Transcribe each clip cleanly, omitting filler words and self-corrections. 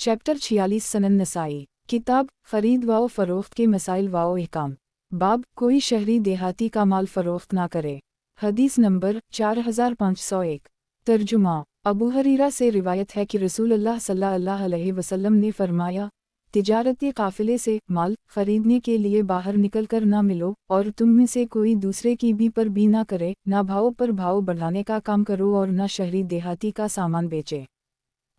Chapter 46 सनन नसाई। किताब खरीद व फ़रोख्त के मसाइल व अहकाम। बाब कोई शहरी देहाती का माल फ़रोख्त ना करे। हदीस नंबर 4501। तर्जुमा। अबू हरीरा से रिवायत है कि रसूलुल्लाह सल्लल्लाहु अलैहि वसल्लम ने फरमाया, तिजारती काफ़िले से माल खरीदने के लिए बाहर निकल कर ना मिलो और तुम में से कोई दूसरे की भी पर भी ना करे, ना भाव पर भाव बढ़ाने का काम करो और ना शहरी देहाती का सामान बेचे।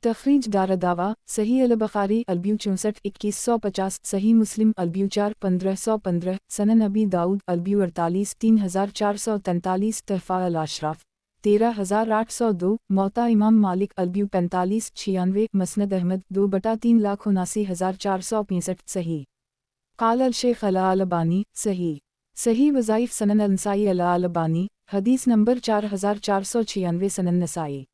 तखरीज दारदावा सही अल-बुखारी अलब्यू 64 2150, सही मुस्लिम अलब्यू 4 1515, सनन अबी दाऊद अलब्यू 48 3443, तहफ़ा अल-अशराफ 13802, मौता इमाम मालिक अलब्यू 45 96, मसनद अहमद 2/3,79,465, सही। क़ाल अल-शेख अल-अलबानी सही। सही वज़ाइफ सनन अल-नसाई अल-अलबानी, हदीस नंबर 4496, सनन नसाई।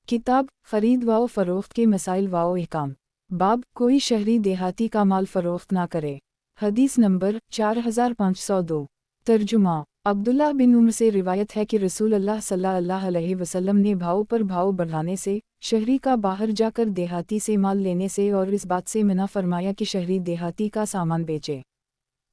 किताब खरीद व फ़रोख्त के मसाइल व अहकाम। बाब कोई शहरी देहाती का माल फ़रोख्त ना करे। हदीस नंबर 4502। तर्जुमा। अब्दुल्लाह बिन उम्र से रिवायत है कि रसूलुल्लाह सल्लल्लाहु अलैहि वसल्लम ने भाव पर भाव बढ़ाने से, शहरी का बाहर जाकर देहाती से माल लेने से और इस बात से मना फरमाया कि शहरी देहाती का सामान बेचे।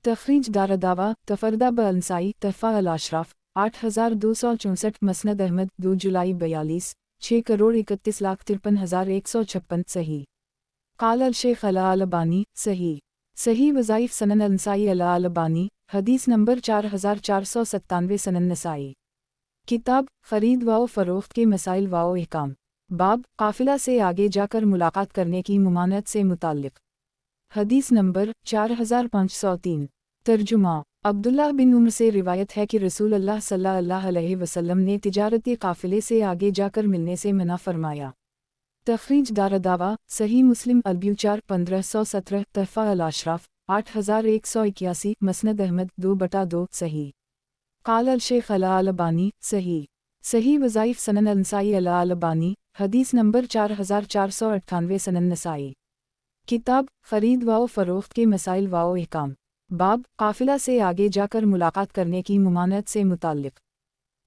तखरीज दारदावा तफरदा ब-अनसाई तहफ़ा अल-अशराफ 8264, मसनद अहमद 2 जुलाई 42, 6,31,53,156, सही। क़ाल अल-शेख अल-अलबानी सही। सही वज़ाइफ सनन अल-नसाई अल-अलबानी, हदीस नंबर 4497, सनन नसाई। किताब खरीद व फ़रोख्त के मसाइल व अहकाम। बाब काफ़िला से आगे जाकर मुलाकात करने की मुमानत से मुताल्लिक़। हदीस नंबर 4503। तर्जुमा। अब्दुल्लाह बिन उम्र से रिवायत है कि रसूलुल्लाह सल्लल्लाहु अलैहि वसल्लम ने तिजारती काफ़िले से आगे जाकर मिलने से मना फरमाया। तखरीज दारदावा सही मुस्लिम अलब्यू 4 1517, तहफ़ा अल-अशराफ 8181, मसनद अहमद 2/2, सही। क़ाल अल-शेख अल-अलबानी सही। सही वज़ाइफ सनन अल-नसाई अल-अलबानी, हदीस नंबर 4498, सनन नसाई। किताब खरीद व फ़रोख्त के मसाइल व अहकाम। बाब काफ़िला से आगे जाकर मुलाकात करने की मुमानत से मुताल्लिक़।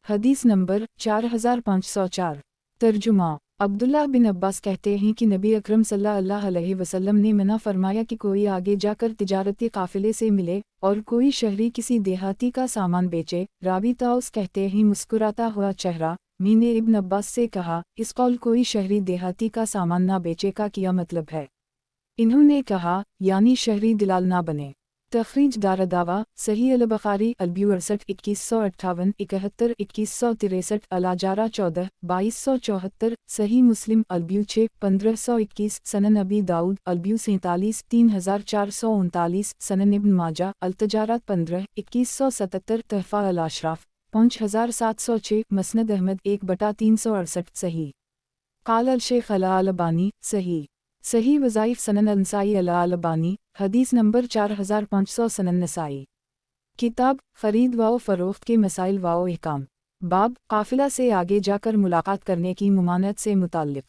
हदीस नंबर 4504। तर्जुमा। अब्दुल्लाह बिन अब्बास कहते हैं कि नबी अकरम सल्लल्लाहु अलैहि वसल्लम ने मना फरमाया कि कोई आगे जाकर तिजारती काफ़िले से मिले और कोई शहरी किसी देहाती का सामान बेचे। रावी ताउस कहते हैं मुस्कुराता हुआ चेहरा, मैंने इब्न अब्बास से कहा, इस कौल कोई शहरी देहाती का सामान ना बेचे का क्या मतलब है? इन्होंने कहा, यानी शहरी दिलाल ना बने। तखरीज दारदावा सही अल-बुखारी अलब्यू 68 2158, 71 2163, अल-अजारा 14 2274, सही मुस्लिम अलब्यू 6 1521, सनन अबी दाऊद अलब्यू 47 3439, सनन इब्न माजा अल-तजारात 15 2177, तहफ़ा अल-अशराफ 5706, मसनद अहमद 1/368, सही। क़ाल अल-शेख अल-अलबानी सही। सही वज़ाइफ सनन अल-नसाई अल-अलबानी, हदीस नंबर 4500, सनन नसाई। किताब खरीद व फ़रोख्त के मसाइल व अहकाम। बाब काफ़िला से आगे जाकर मुलाकात करने की मुमानत से मुताल्लिक़।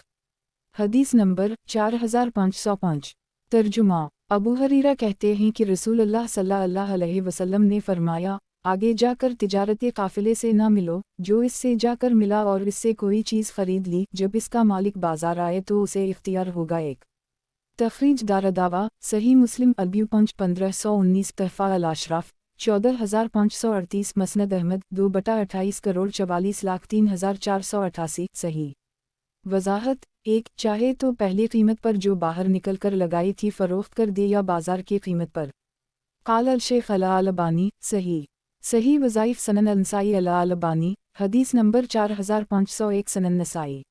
हदीस नंबर 4505। तर्जुमा। अबू हरीरा कहते हैं कि रसूलुल्लाह सल्लल्लाहु अलैहि वसल्लम ने फरमाया, आगे जाकर तिजारती काफ़िले से ना मिलो, जो इससे जाकर मिला और इससे कोई चीज़ खरीद ली, जब इसका मालिक बाजार आए तो उसे इख्तियार होगा एक। तखरीज दारदावा सही मुस्लिम अलब्यू 5 1519, तहफ़ा अल-अशराफ 14538, मसनद अहमद 2/28,44,03,488, सही। वज़ाहत 1 चाहे तो पहली कीमत पर जो बाहर निकल कर लगाई थी फ़रोख्त कर दे या बाजार की कीमत पर। क़ाल अल-शेख अल-अलबानी सही। सही वज़ाइफ सनन अल-नसाई अल-अलबानी, हदीस नंबर 4501, सनन नसाई।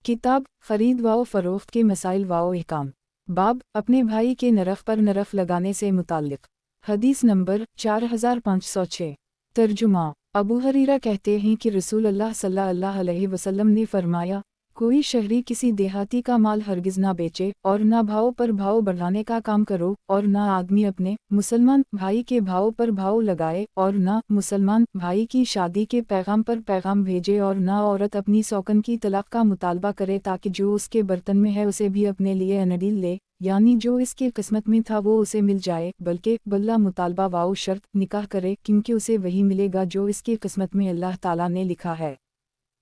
किताब खरीद व फ़रोख्त के मसाइल व अहकाम। बाब अपने भाई के नरख पर नरख लगाने से मुताल्लिक़। हदीस नंबर 4506। तर्जुमा। अबू हरीरा कहते हैं कि रसूलुल्लाह सल्लल्लाहु अलैहि वसल्लम ने फरमाया, कोई शहरी किसी देहाती का माल हरगिज़ ना बेचे और ना भाव पर भाव बढ़ाने का काम करो और ना आदमी अपने मुसलमान भाई के भाव पर भाव लगाए और ना मुसलमान भाई की शादी के पैगाम पर पैगाम भेजे और ना औरत अपनी सौकन की तलाक का मुतालबा करे ताकि जो उसके बर्तन में है उसे भी अपने लिए अनडील ले, यानी जो इसके किस्मत में था वो उसे मिल जाए, बल्कि बल्ला मुतालबा वाओ शर्त निकाह करे क्योंकि उसे वही मिलेगा जो इसकी किस्मत में अल्लाह ताला ने लिखा है।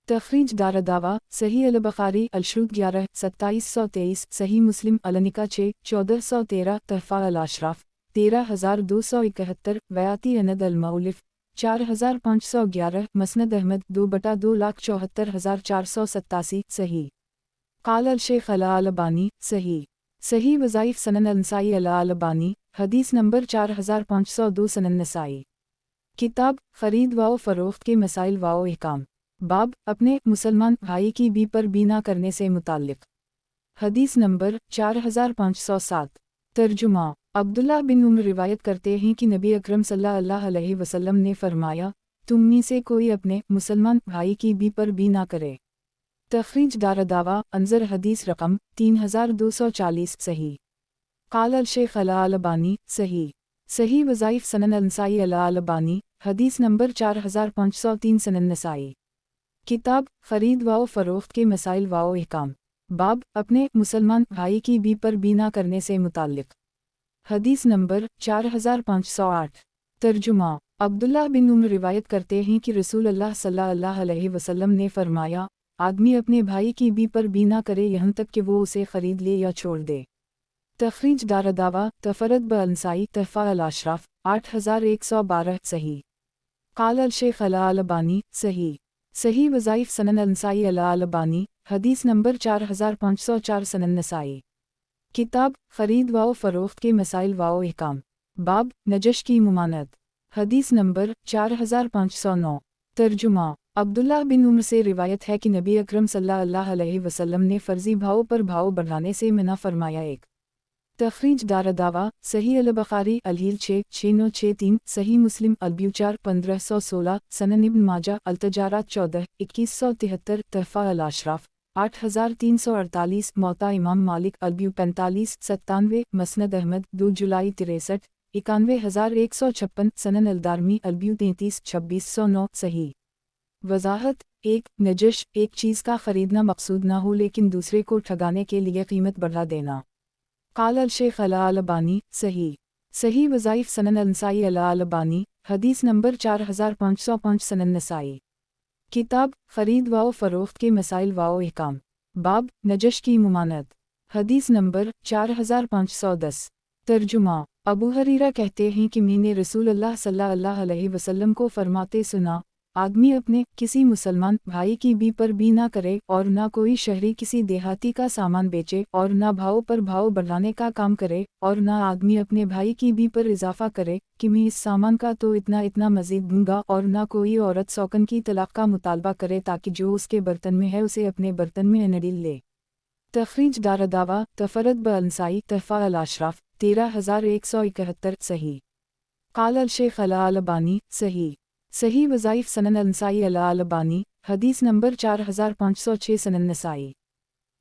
تخریج دارالدعویٰ صحیح البخاری الشروط 11 2723 صحیح مسلم النکاح 6 1413 تحفہ الاشراف 13271 ویاتی اند المؤلف 4511 مسند احمد 2/2,74,487 صحیح قال الشیخ الالبانی صحیح وظائف سنن النسائی الالبانی حدیث نمبر 4502 سنن نسائی کتاب خرید و فروخت کے مسائل و احکام باب اپنے مسلمان بھائی کی بی پر بینہ کرنے سے متعلق حدیث نمبر 4507 ترجمہ عبداللہ بن عمر روایت کرتے ہیں کہ نبی اکرم صلی اللہ علیہ وسلم نے فرمایا تم میں سے کوئی اپنے مسلمان بھائی کی بی پر بینہ کرے۔ تخریج دارالدعویٰ انظر حدیث رقم 3240 صحیح قال الشیخ الالبانی صحیح وظائف سنن النسائی الالبانی حدیث نمبر 4503 سنن نسائی کتاب خرید و فروخت کے مسائل و احکام باب اپنے مسلمان بھائی کی بی پر بینہ کرنے سے متعلق حدیث نمبر 4508 ترجمہ عبداللہ بن عمر روایت کرتے ہیں کہ رسول اللہ صلی اللہ علیہ وسلم نے فرمایا آدمی اپنے بھائی کی بی پر بینہ کرے یہاں تک کہ وہ اسے خرید لے یا چھوڑ دے۔ تخریج دارالدعویٰ تفرد بالنسائی تحفہ الاشراف 8112 صحیح قال الشیخ الالبانی صحیح وظائف سنن النسائی الالبانی حدیث نمبر 4504 سنن نسائی کتاب خرید و فروخت کے مسائل و احکام باب نجش کی ممانعت حدیث نمبر 4509 ترجمہ عبداللہ بن عمر سے روایت ہے کہ نبی اکرم صلی اللہ علیہ وسلم نے فرضی بھاؤ پر بھاؤ بڑھانے سے منع فرمایا۔ ایک تخریج دارالدعویٰ صحیح البخاری الحیل 66963 صحیح مسلم البیوچار 1516 سنن ابن ماجہ التجارات 14 2173 تحفہ الاشراف 8348 موطا امام مالک البیو 45 97 مسند احمد 2 جولائی 63 91156 سنن الدارمی البیو 33 2609 صحیح وضاحت ایک نجش ایک چیز کا خریدنا مقصود نہ ہو لیکن دوسرے کو ٹھگانے کے لیے قیمت بڑھا دینا۔ قال الشیخ الالبانی صحیح وظائف سنن النسائی الالبانی حدیث نمبر 4505 سنن نسائی کتاب خرید و فروخت کے مسائل و احکام باب نجش کی ممانعت حدیث نمبر 4510 ترجمہ ابو ہریرہ کہتے ہیں کہ میں نے رسول اللہ صلی اللہ علیہ وسلم کو فرماتے سنا آدمی اپنے کسی مسلمان بھائی کی بی پر بی نہ کرے اور نہ کوئی شہری کسی دیہاتی کا سامان بیچے اور نہ بھاؤ پر بھاؤ بڑھانے کا کام کرے اور نہ آدمی اپنے بھائی کی بی پر اضافہ کرے کہ میں اس سامان کا تو اتنا مزید دوں گا اور نہ کوئی عورت سوکن کی طلاق کا مطالبہ کرے تاکہ جو اس کے برتن میں ہے اسے اپنے برتن میں انڈیل لے۔ تخریج دارالدعویٰ تفرد بالنسائی تحفہ الاشراف 13171 صحیح قال الشیخ الالبانی صحیح وظائف سنن النسائی الالبانی حدیث نمبر 4506 سنن نسائی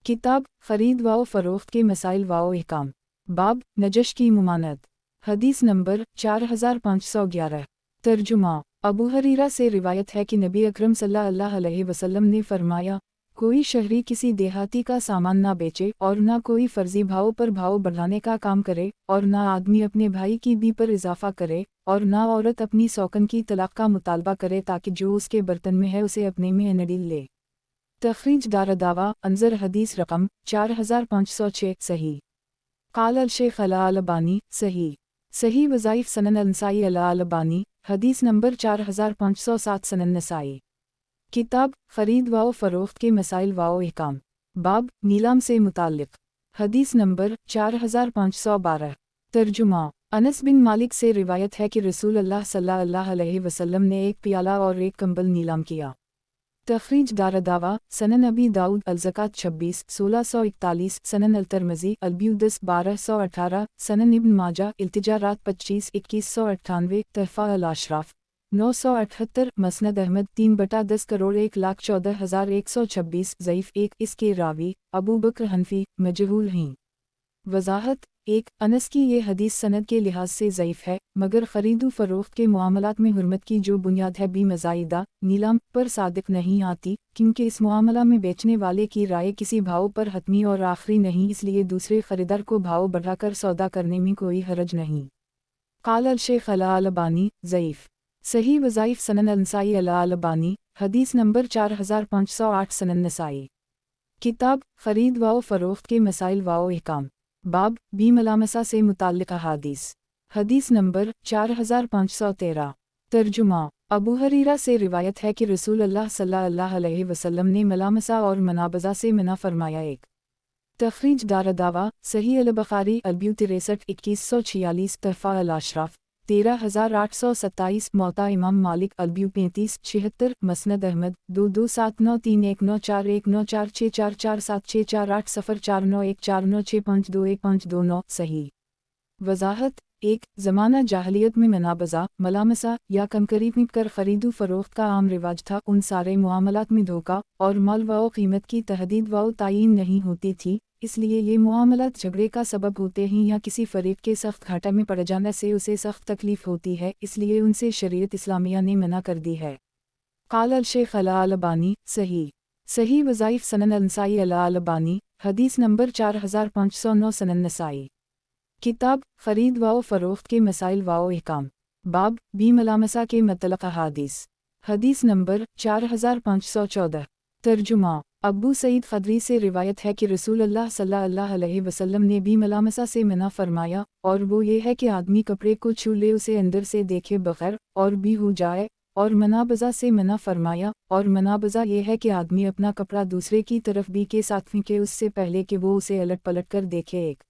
کتاب خرید و فروخت کے مسائل و احکام باب نجش کی ممانعت حدیث نمبر 4511 ترجمہ ابو ہریرہ سے روایت ہے کہ نبی اکرم صلی اللہ علیہ وسلم نے فرمایا کوئی شہری کسی دیہاتی کا سامان نہ بیچے اور نہ کوئی فرضی بھاؤ پر بھاؤ بڑھانے کا کام کرے اور نہ آدمی اپنے بھائی کی بی پر اضافہ کرے اور نہ عورت اپنی سوکن کی طلاق کا مطالبہ کرے تاکہ جو اس کے برتن میں ہے اسے اپنے میں انڈیل لے۔ تخریج دارالدعویٰ انظر حدیث رقم 4506 صحیح قال الشیخ الالبانی صحیح وظائف سنن النسائی الالبانی حدیث نمبر 4507 سنن نسائی کتاب خرید و فروخت کے مسائل و احکام باب نیلام سے متعلق حدیث نمبر 4512 ترجمہ انس بن مالک سے روایت ہے کہ رسول اللہ صلی اللہ علیہ وسلم نے ایک پیالہ اور ایک کمبل نیلام کیا۔ تخریج دارالدعویٰ سنن ابی داؤد الزکات 26 1641 سنن الترمذی البیو 10 1218 سنن ابن ماجہ التجارات 25 2198 تحفہ الاشراف 978 مسند احمد 3/10 کروڑ 1,14,126 ضعیف ایک اس کے راوی ابو بکر حنفی مجہول ہیں۔ وضاحت ایک انس کی یہ حدیث سند کے لحاظ سے ضعیف ہے مگر خرید و فروخت کے معاملات میں حرمت کی جو بنیاد ہے بھی مزائدہ نیلام پر صادق نہیں آتی کیونکہ اس معاملہ میں بیچنے والے کی رائے کسی بھاؤ پر حتمی اور آخری نہیں اس لیے دوسرے خریدار کو بھاؤ بڑھا کر سودا کرنے میں کوئی حرج نہیں۔ قال الشیخ الالبانی ضعیف صحیح وظائف سنن النسائی الالبانی حدیث نمبر 4508 سنن نسائی۔ کتاب خرید و فروخت کے مسائل و احکام، باب بی ملامسہ سے متعلق احادیث، حدیث نمبر 4513۔ ترجمہ۔ ابو ہریرہ سے روایت ہے کہ رسول اللہ صلی اللہ علیہ وسلم نے ملامسہ اور منابذہ سے منع فرمایا۔ ایک تخریج دارالدعویٰ صحیح البخاری البیو 63 2146 تحفہ الاشراف 13827 موطا امام مالک البیو 35 76 مسند احمد 2279319464464764804914914529 صحیح۔ وضاحت۔ ایک زمانہ جاہلیت میں منابذہ، ملامسہ یا کنکریت میں کر خرید و فروخت کا عام رواج تھا۔ ان سارے معاملات میں دھوکہ اور مال و قیمت کی تحدید و تعیین نہیں ہوتی تھی، اس لیے یہ معاملات جھگڑے کا سبب ہوتے ہیں یا کسی فریق کے سخت گھاٹے میں پڑ جانے سے اسے سخت تکلیف ہوتی ہے، اس لیے ان سے شریعت اسلامیہ نے منع کر دی ہے۔ قال الشیخ الالبانی صحیح وظائف سنن النسائی الالبانی حدیث نمبر 4509 سنن نسائی۔ کتاب خرید و فروخت کے مسائل و احکام، باب بی ملامسہ کے متعلق احادیث، حدیث نمبر 4514۔ ترجمہ۔ ابو سعید خدری سے روایت ہے کہ رسول اللہ صلی اللہ علیہ وسلم نے بی ملامسہ سے منع فرمایا، اور وہ یہ ہے کہ آدمی کپڑے کو چھو لے اسے اندر سے دیکھے بغیر اور بھی ہو جائے، اور منابذہ سے منع فرمایا، اور منابذہ یہ ہے کہ آدمی اپنا کپڑا دوسرے کی طرف بھی کے ساتھ پھینکے اس سے پہلے کہ وہ اسے الٹ پلٹ کر دیکھے۔ ایک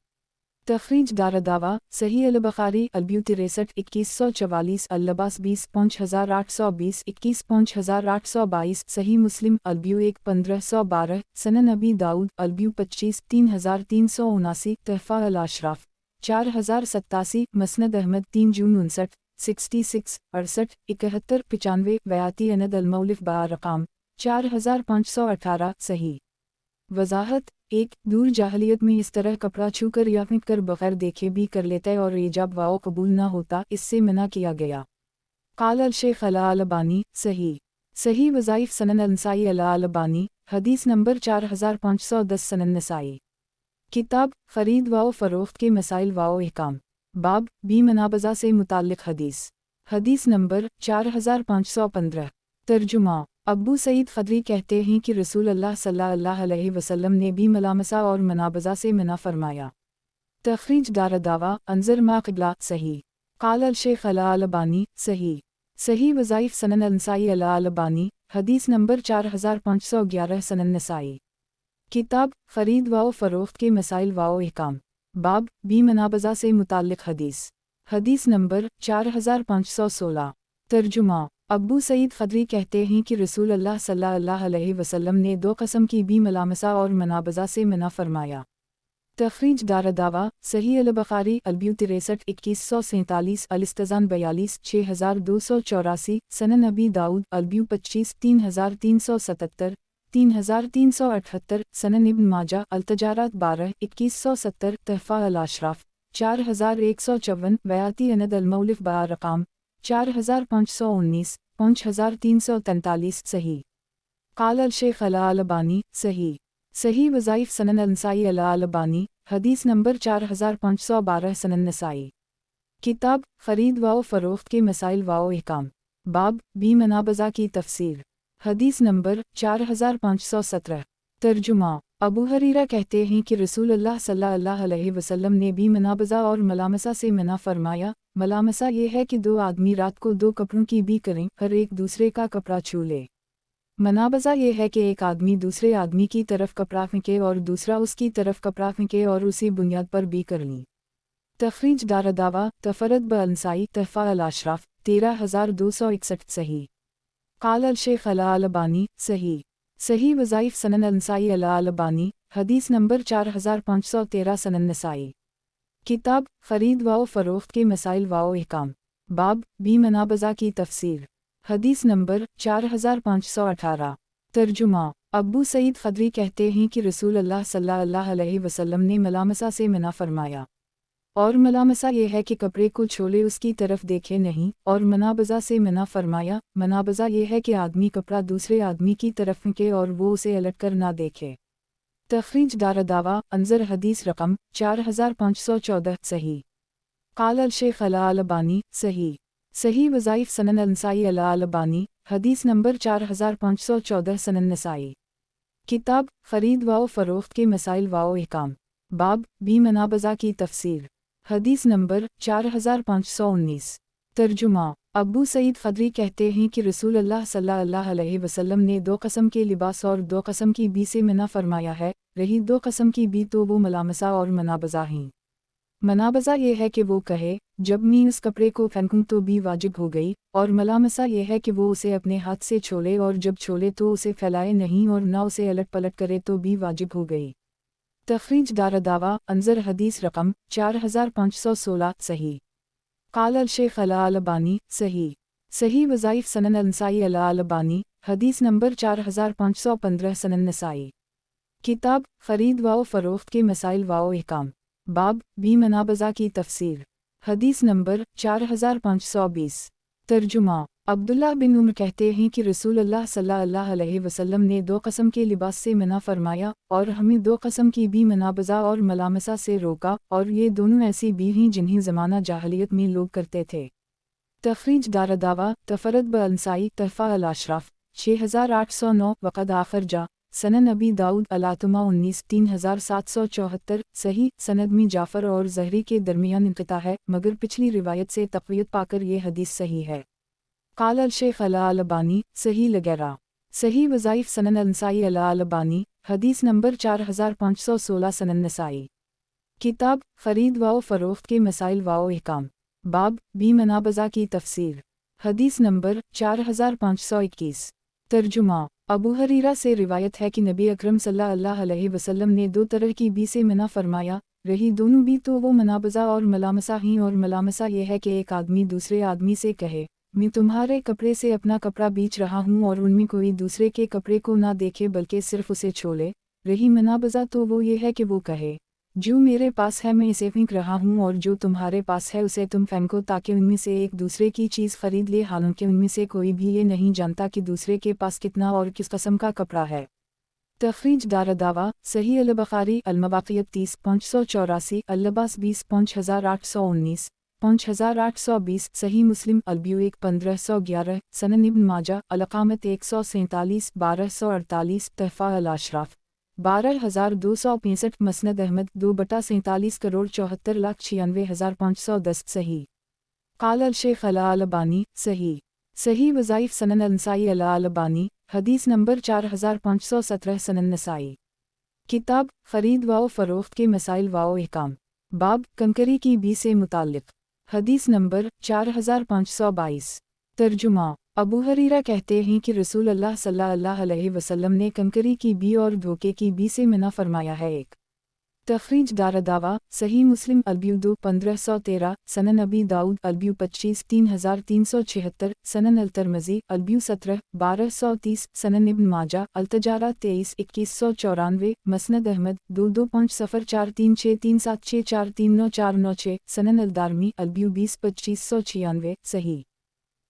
تخریج دارالدعویٰ صحیح البخاری البیو 63 2144 اللباس 20 5820 21 5822 صحیح مسلم البیو 1 1512 سنن ابی داؤد البیو 25 3379 تحفہ الاشراف 4087 مسند احمد 3 جون 59 66 68 71 95 بیاتی اند المولف بارقام 4518 صحیح۔ وضاحت۔ ایک دور جاہلیت میں اس طرح کپڑا چھو کر یا پھینک کر بغیر دیکھے بھی کر لیتا اور ایجاب و قبول نہ ہوتا، اس سے منع کیا گیا۔ قال الشیخ الالبانی صحیح وظائف سنن النسائی الالبانی حدیث نمبر 4510 سنن نسائی۔ کتاب خرید و فروخت کے مسائل و احکام، باب بی منابذہ سے متعلق حدیث نمبر 4515۔ ترجمہ۔ ابو سعید خدری کہتے ہیں کہ رسول اللہ صلی اللہ علیہ وسلم نے بھی ملامسہ اور منابذہ سے منع فرمایا۔ تخریج دارالدعویٰ انظر ما قبلہ صحیح۔ قال الشیخ الالبانی صحیح وظائف سنن النسائی الالبانی حدیث نمبر 4511 سنن نسائی۔ کتاب خرید و فروخت کے مسائل و احکام، باب بی منابذہ سے متعلق حدیث نمبر 4516۔ ترجمہ۔ ابو سعید خدری کہتے ہیں کہ رسول اللہ صلی اللہ علیہ وسلم نے 2 قسم کی بی ملامسہ اور منابذہ سے منع فرمایا۔ تخریج دارالدعویٰ صحیح البخاری البیو 63 2147 الاستذان 42 6284 سنن ابی داؤد البیو 25 3377 3378 سنن ابن ماجہ التجارات 12 2170 تحفہ الاشراف 4154 بیاتی اند المولف بارقام 4519 5343 صحیح۔ قال الشیخ الالبانی صحیح وظائف سنن النسائی الالبانی حدیث نمبر 4512 سنن نسائی۔ کتاب خرید و فروخت کے مسائل و احکام، باب بی منابذہ کی تفسیر حدیث نمبر 4517۔ ترجمہ۔ ابو ہریرہ کہتے ہیں کہ رسول اللہ صلی اللہ علیہ وسلم نے بھی منابذہ اور ملامسہ سے منع فرمایا۔ ملامسہ یہ ہے کہ 2 آدمی رات کو 2 کپڑوں کی بھی کریں، ہر ایک دوسرے کا کپڑا چھو لے۔ منابذہ یہ ہے کہ ایک آدمی دوسرے آدمی کی طرف کپڑا پھینکے اور دوسرا اس کی طرف کپڑا پھینکے اور اسی بنیاد پر بھی کر لیں۔ تخریج دارالدعویٰ تفرد بالنسائی تحفہ الاشراف 13261 صحیح۔ قال الشیخ الالبانی صحیح وظائف سنن النسائی الالبانی حدیث نمبر 4513 سنن نسائی۔ کتاب خرید و فروخت کے مسائل و احکام، باب بی منابذہ کی تفسیر حدیث نمبر 4518۔ ترجمہ۔ ابو سعید خدری کہتے ہیں کہ رسول اللہ صلی اللہ علیہ وسلم نے ملامسہ سے منع فرمایا، اور ملامسہ یہ ہے کہ کپڑے کو چھولے اس کی طرف دیکھے نہیں، اور منابذہ سے منع فرمایا۔ منابذہ یہ ہے کہ آدمی کپڑا دوسرے آدمی کی طرف پھینکے اور وہ اسے الٹ کر نہ دیکھے۔ تخریج دارالدعویٰ انظر حدیث رقم 4514 صحیح۔ قال الشیخ الالبانی صحیح وظائف سنن النسائی الالبانی حدیث نمبر 4514 سنن نسائی۔ کتاب خرید و فروخت کے مسائل و احکام، باب بی منابضہ کی تفسیر، حدیث نمبر 4519۔ ترجمہ۔ ابو سعید خدری کہتے ہیں کہ رسول اللہ صلی اللہ علیہ وسلم نے 2 قسم کے لباس اور 2 قسم کی بی سے منع فرمایا ہے، رہی 2 قسم کی بی تو وہ ملامسہ اور منابضہ ہیں۔ منابضہ یہ ہے کہ وہ کہے جب میں اس کپڑے کو پھینکوں تو بی واجب ہو گئی، اور ملامسہ یہ ہے کہ وہ اسے اپنے ہاتھ سے چھولے اور جب چھولے تو اسے پھیلائے نہیں اور نہ اسے الٹ پلٹ کرے تو بی واجب ہو گئی۔ تخریج دارالدعوہ انظر حدیث رقم 4516 صحیح۔ قال الشیخ الالبانی صحیح وظائف سنن النسائی الالبانی حدیث نمبر 4515 سنن نسائی۔ کتاب خرید و فروخت کے مسائل و احکام، باب بی منابضہ کی تفسیر، حدیث نمبر 4520۔ ترجمہ۔ عبداللہ بن عمر کہتے ہیں کہ رسول اللہ صلی اللہ علیہ وسلم نے 2 قسم کے لباس سے منع فرمایا اور ہمیں 2 قسم کی بی منابضہ اور ملامسہ سے روکا، اور یہ دونوں ایسی بی ہیں جنہیں زمانہ جاہلیت میں لوگ کرتے تھے۔ تخریج دارالدعوہ تفرد بالنسائی تحفہ الاشراف 6809 وقد آخر جا سنن ابی داؤد الاتمہ 19 3774 صحیح سند میں جعفر اور زہری کے درمیان انقطاع ہے، مگر پچھلی روایت سے تقویت پا کر یہ حدیث صحیح ہے۔ قال الشیخ الالبانی صحیح لغیرہ۔ صحیح وظائف سنن النسائی الالبانی حدیث نمبر 4516 سنن نسائی۔ کتاب خرید و فروخت کے مسائل و احکام، باب بی منابضہ کی تفسیر، حدیث نمبر 4521۔ ترجمہ۔ ابو ہریرہ سے روایت ہے کہ نبی اکرم صلی اللہ علیہ وسلم نے 2 طرح کی بی سے منع فرمایا، رہی دونوں بی تو وہ منابضہ اور ملامسہ ہیں، اور ملامسہ یہ ہے کہ ایک آدمی دوسرے آدمی سے کہے میں تمہارے کپڑے سے اپنا کپڑا بیچ رہا ہوں اور ان میں کوئی دوسرے کے کپڑے کو نہ دیکھے بلکہ صرف اسے چھولے، رہی منابضہ تو وہ یہ ہے کہ وہ کہے جو میرے پاس ہے میں اسے پھینک رہا ہوں اور جو تمہارے پاس ہے اسے تم پھینکو، تاکہ ان میں سے ایک دوسرے کی چیز خرید لے، حالانکہ ان میں سے کوئی بھی یہ نہیں جانتا کہ دوسرے کے پاس کتنا اور کس قسم کا کپڑا ہے۔ تخریج دارالدعوہ صحیح البخاری المواقیت 30 584 اللباس 20 5819 5820 صحیح مسلم البیو 1 1511 سنن ابن ماجہ الاقامت 147 1248 تحفہ الاشراف 12265 مسند احمد 2/47 کروڑ 74,96,510 صحیح۔ قال الشیخ الالبانی صحیح وظائف سنن النسائی الالبانی حدیث نمبر 4517 سنن نسائی۔ کتاب خرید و فروخت کے مسائل و احکام، باب کنکری کی بی سے متعلق، حدیث نمبر 4522۔ ترجمہ۔ ابو ہریرہ کہتے ہیں کہ رسول اللہ صلی اللہ علیہ وسلم نے کنکری کی بی اور دھوکے کی بی سے منع فرمایا ہے۔ ایک تخریج دارالدعوہ صحیح مسلم البیو 2 1513 سنن ابی داؤد البیو 25 3376 سنن الترمذی البیو 17 1230 سنن ابن ماجہ التجارات 23 2194 مسند احمد 2250436376439496 سنن الدارمی البیو 20 2596 صحیح۔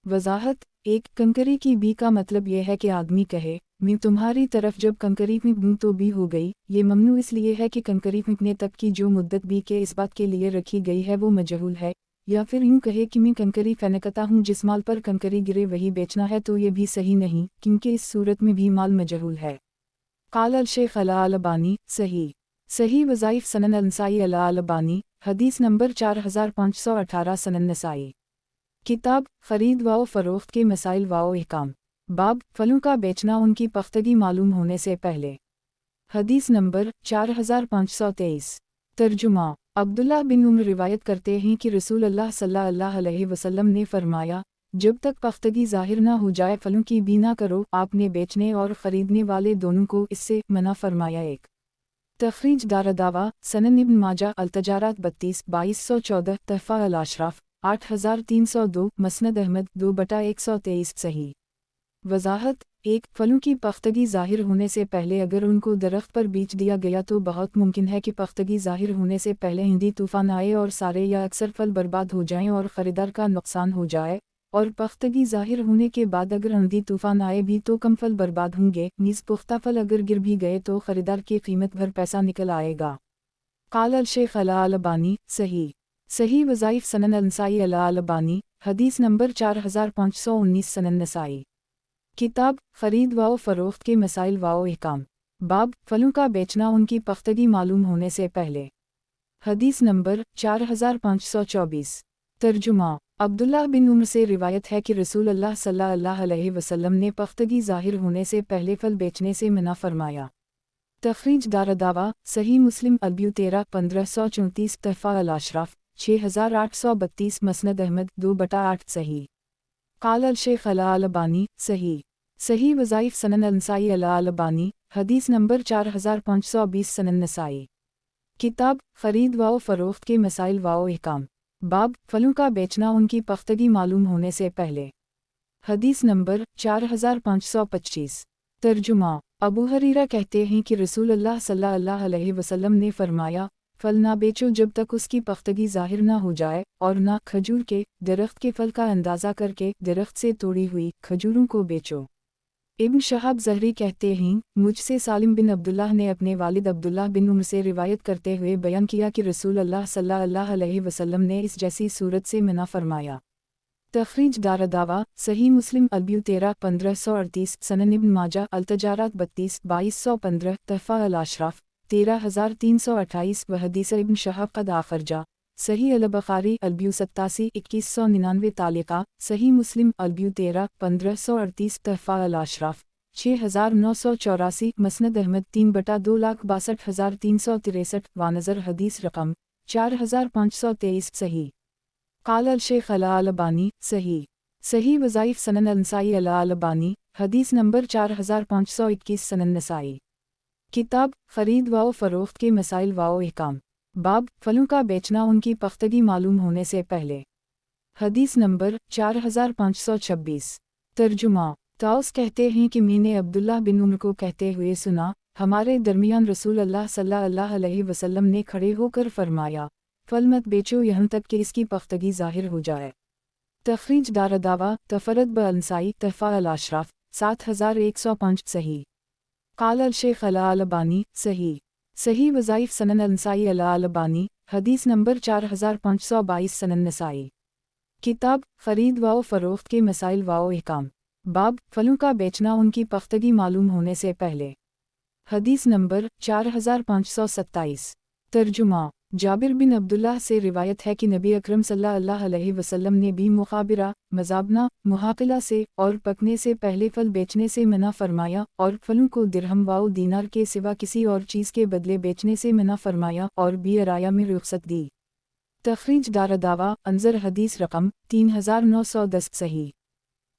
وضاحت۔ 1 کنکری کی بی کا مطلب یہ ہے کہ آدمی کہے میں تمہاری طرف جب کنکری پھینکوں تو بی ہو گئی، یہ ممنوع اس لیے ہے کہ کنکری پھینکنے تک کی جو مدت بی کے اس بات کے لیے رکھی گئی ہے وہ مجہول ہے، یا پھر یوں کہے کہ میں کنکری پھینکتا ہوں جس مال پر کنکری گرے وہی بیچنا ہے، تو یہ بھی صحیح نہیں کیونکہ اس صورت میں بھی مال مجہول ہے۔ قال الشیخ الالبانی صحیح وظائف سنن النسائی الالبانی حدیث نمبر 4518 سنن نسائی۔ کتاب خرید و فروخت کے مسائل و احکام، باب پھلوں کا بیچنا ان کی پختگی معلوم ہونے سے پہلے، حدیث نمبر 4523۔ ترجمہ۔ عبداللہ بن عمر روایت کرتے ہیں کہ رسول اللہ صلی اللہ علیہ وسلم نے فرمایا جب تک پختگی ظاہر نہ ہو جائے پھلوں کی بی نہ کرو، آپ نے بیچنے اور خریدنے والے دونوں کو اس سے منع فرمایا۔ ایک تخریج دارالدعوہ سنن ابن ماجہ التجارات 32 2214 تحفہ الاشراف 8302 مسند احمد 2/123 صحیح۔ وضاحت۔ 1 پھلوں کی پختگی ظاہر ہونے سے پہلے اگر ان کو درخت پر بیچ دیا گیا تو بہت ممکن ہے کہ پختگی ظاہر ہونے سے پہلے آندھی طوفان آئے اور سارے یا اکثر پھل برباد ہو جائیں اور خریدار کا نقصان ہو جائے، اور پختگی ظاہر ہونے کے بعد اگر آندھی طوفان آئے بھی تو کم پھل برباد ہوں گے، نیز پختہ پھل اگر گر بھی گئے تو خریدار کی قیمت بھر پیسہ نکل آئے گا۔ قال الشیخ الالبانی صحیح وظائف سنن النسائی الالبانی حدیث نمبر 4519 سنن نسائی۔ किताब खरीद व फरोख्त के मसाइल व अहकाम। बाब फलों का बेचना उनकी पख्तगी मालूम होने से पहले। हदीस नंबर 4524। तर्जुमा। अब्दुल्लाह बिन उम्र से रिवायत है कि रसूल अल्लाह सल्लल्लाहु अलैहि वसल्लम ने पख्तगी ज़ाहिर होने से पहले फल बेचने से मना फरमाया। तखरीज दारदावा सही मुस्लिम अलब्यू 13 1534 तहफ़ा अल अशराफ 6832 मसनद अहमद 2/8 सही। क़ाल अल शेख अल-अलबानी सही। सही वज़ाइफ सनन अल-नसाई अल-अलबानी हदीस नंबर 4520 सनन नसाई। किताब खरीद व फरोख्त के मसाइल व अहकाम। बाब फलों का बेचना उनकी पख्तगी मालूम होने से पहले। हदीस नंबर 4525। तर्जुमा। अबू हरीरा कहते हैं कि रसूल अल्लाह सल्लल्लाहु अलैहि वसल्लम ने फरमाया, फल ना बेचो जब तक उसकी पख्तगी ज़ाहिर ना हो जाए, और ना खजूर के दरख्त के फल का अंदाज़ा करके दरख्त से तोड़ी हुई खजूरों को बेचो। इब्न शहाब ज़हरी कहते हैं, मुझसे सालिम बिन अब्दुल्लाह ने अपने वालिद अब्दुल्लाह बिन उम्र से रिवायत करते हुए बयान किया कि रसूल अल्लाह सल्लल्लाहु अलैहि वसल्लम ने इस जैसी सूरत से मना फरमाया। तखरीज दारदावा सही मुस्लिम अलब्यू 13 1538 सनन इब्न माजा अल-तजारात 32 2215 तहफ़ा अल-अशराफ 13328 व हदीस इब्न शहाब क़द आखरजा सही अल-बुखारी अलब्यू 87 2199 तालिका सही मुस्लिम अलब्यू 13 1538 तहफ़ा अल-अशराफ 6984 मसनद अहमद 3/2,62,363 वानज़र हदीस रकम 4523 सही। क़ाल अल शेख अल-अलबानी सही। सही वज़ाइफ सनन अल-नसाई अल-अलबानी हदीस नंबर 4521 सनन नसाई। किताब खरीद व फरोख्त के मसाइल व अहकाम। बाब फलों का बेचना उनकी पख्तगी मालूम होने से पहले। हदीस नंबर 4526। तर्जुमा। ताउस कहते हैं कि मैंने अब्दुल्लाह बिन उम्र को कहते हुए सुना, हमारे दरमियान रसूल अल्लाह सल्लल्लाहु अलैहि वसल्लम ने खड़े होकर फरमाया, फल मत बेचो यहाँ तक कि इसकी पख्तगी ज़ाहिर हो जाए। तखरीज दारदावा तफरद ब-अनसाई तहफ़ा अल-अशराफ 7105 सही। क़ाल अल शेख अल-अलबानी सही। सही वज़ाइफ सनन अल-नसाई अल-अलबानी हदीस नंबर 4522 सनन नसाई। किताब खरीद व फरोख्त के मसाइल व अहकाम। बाब फलों का बेचना उनकी पख्तगी मालूम होने से पहले। हदीस नंबर 4527। तर्जुमा। जाबिर बिन अब्दुल्लाह से रिवायत है कि नबी अकरम सल्लल्लाहु अलैहि वसल्लम ने भी मुखाबिरा मज़ाबना मुहाकिला से और पकने से पहले फल बेचने से मना फरमाया, और फलों को दिरहम व दीनार के सिवा किसी और चीज़ के बदले बेचने से मना फरमाया और भी अराया में रुख्सत दी। तखरीज दारदावा अंजर हदीस रकम 3910 सही।